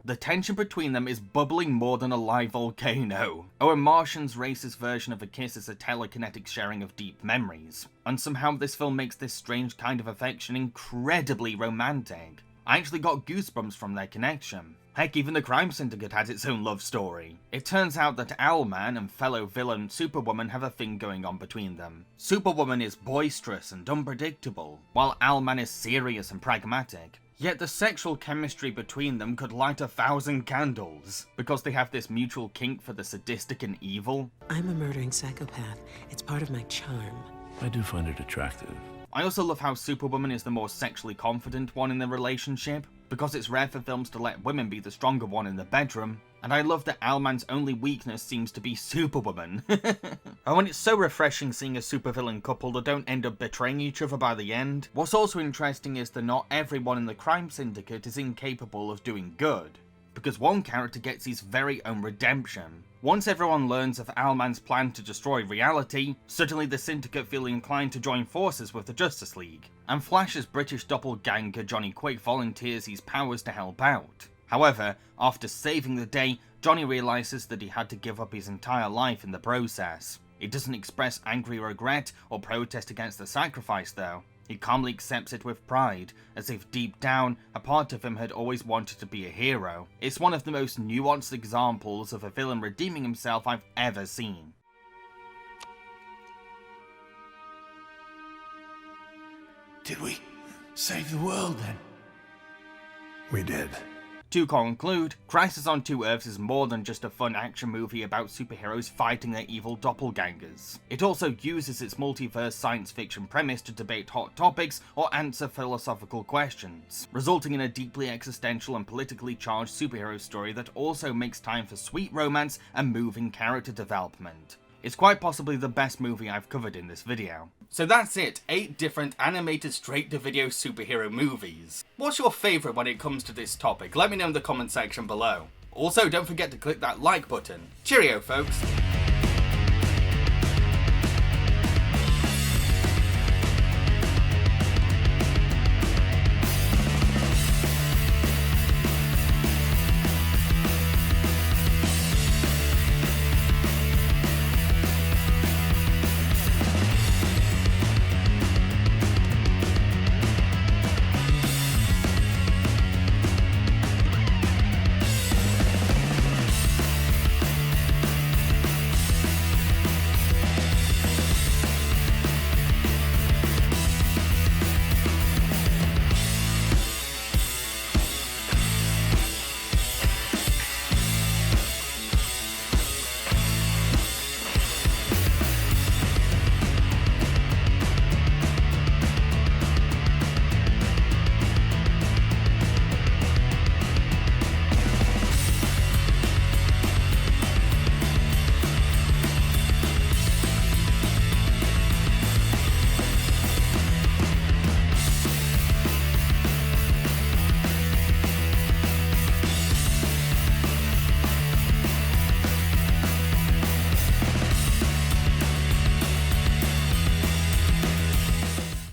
The tension between them is bubbling more than a live volcano. Oh, and Martian's racist version of a kiss is a telekinetic sharing of deep memories. And somehow this film makes this strange kind of affection incredibly romantic. I actually got goosebumps from their connection. Heck, even the crime syndicate has its own love story. It turns out that Owlman and fellow villain Superwoman have a thing going on between them. Superwoman is boisterous and unpredictable, while Owlman is serious and pragmatic. Yet the sexual chemistry between them could light 1,000 candles, because they have this mutual kink for the sadistic and evil. I'm a murdering psychopath. It's part of my charm. I do find it attractive. I also love how Superwoman is the more sexually confident one in the relationship, because it's rare for films to let women be the stronger one in the bedroom, and I love that Owlman's only weakness seems to be Superwoman. Oh, and it's so refreshing seeing a supervillain couple that don't end up betraying each other by the end. What's also interesting is that not everyone in the crime syndicate is incapable of doing good, because one character gets his very own redemption. Once everyone learns of Owlman's plan to destroy reality, suddenly the Syndicate feel inclined to join forces with the Justice League, and Flash's British doppelganger Johnny Quick volunteers his powers to help out. However, after saving the day, Johnny realises that he had to give up his entire life in the process. He doesn't express angry regret or protest against the sacrifice though. He calmly accepts it with pride, as if deep down, a part of him had always wanted to be a hero. It's one of the most nuanced examples of a villain redeeming himself I've ever seen. Did we save the world then? We did. To conclude, Crisis on Two Earths is more than just a fun action movie about superheroes fighting their evil doppelgangers. It also uses its multiverse science fiction premise to debate hot topics or answer philosophical questions, resulting in a deeply existential and politically charged superhero story that also makes time for sweet romance and moving character development. It's quite possibly the best movie I've covered in this video. So that's it, 8 different animated straight-to-video superhero movies. What's your favourite when it comes to this topic? Let me know in the comment section below. Also, don't forget to click that like button. Cheerio, folks!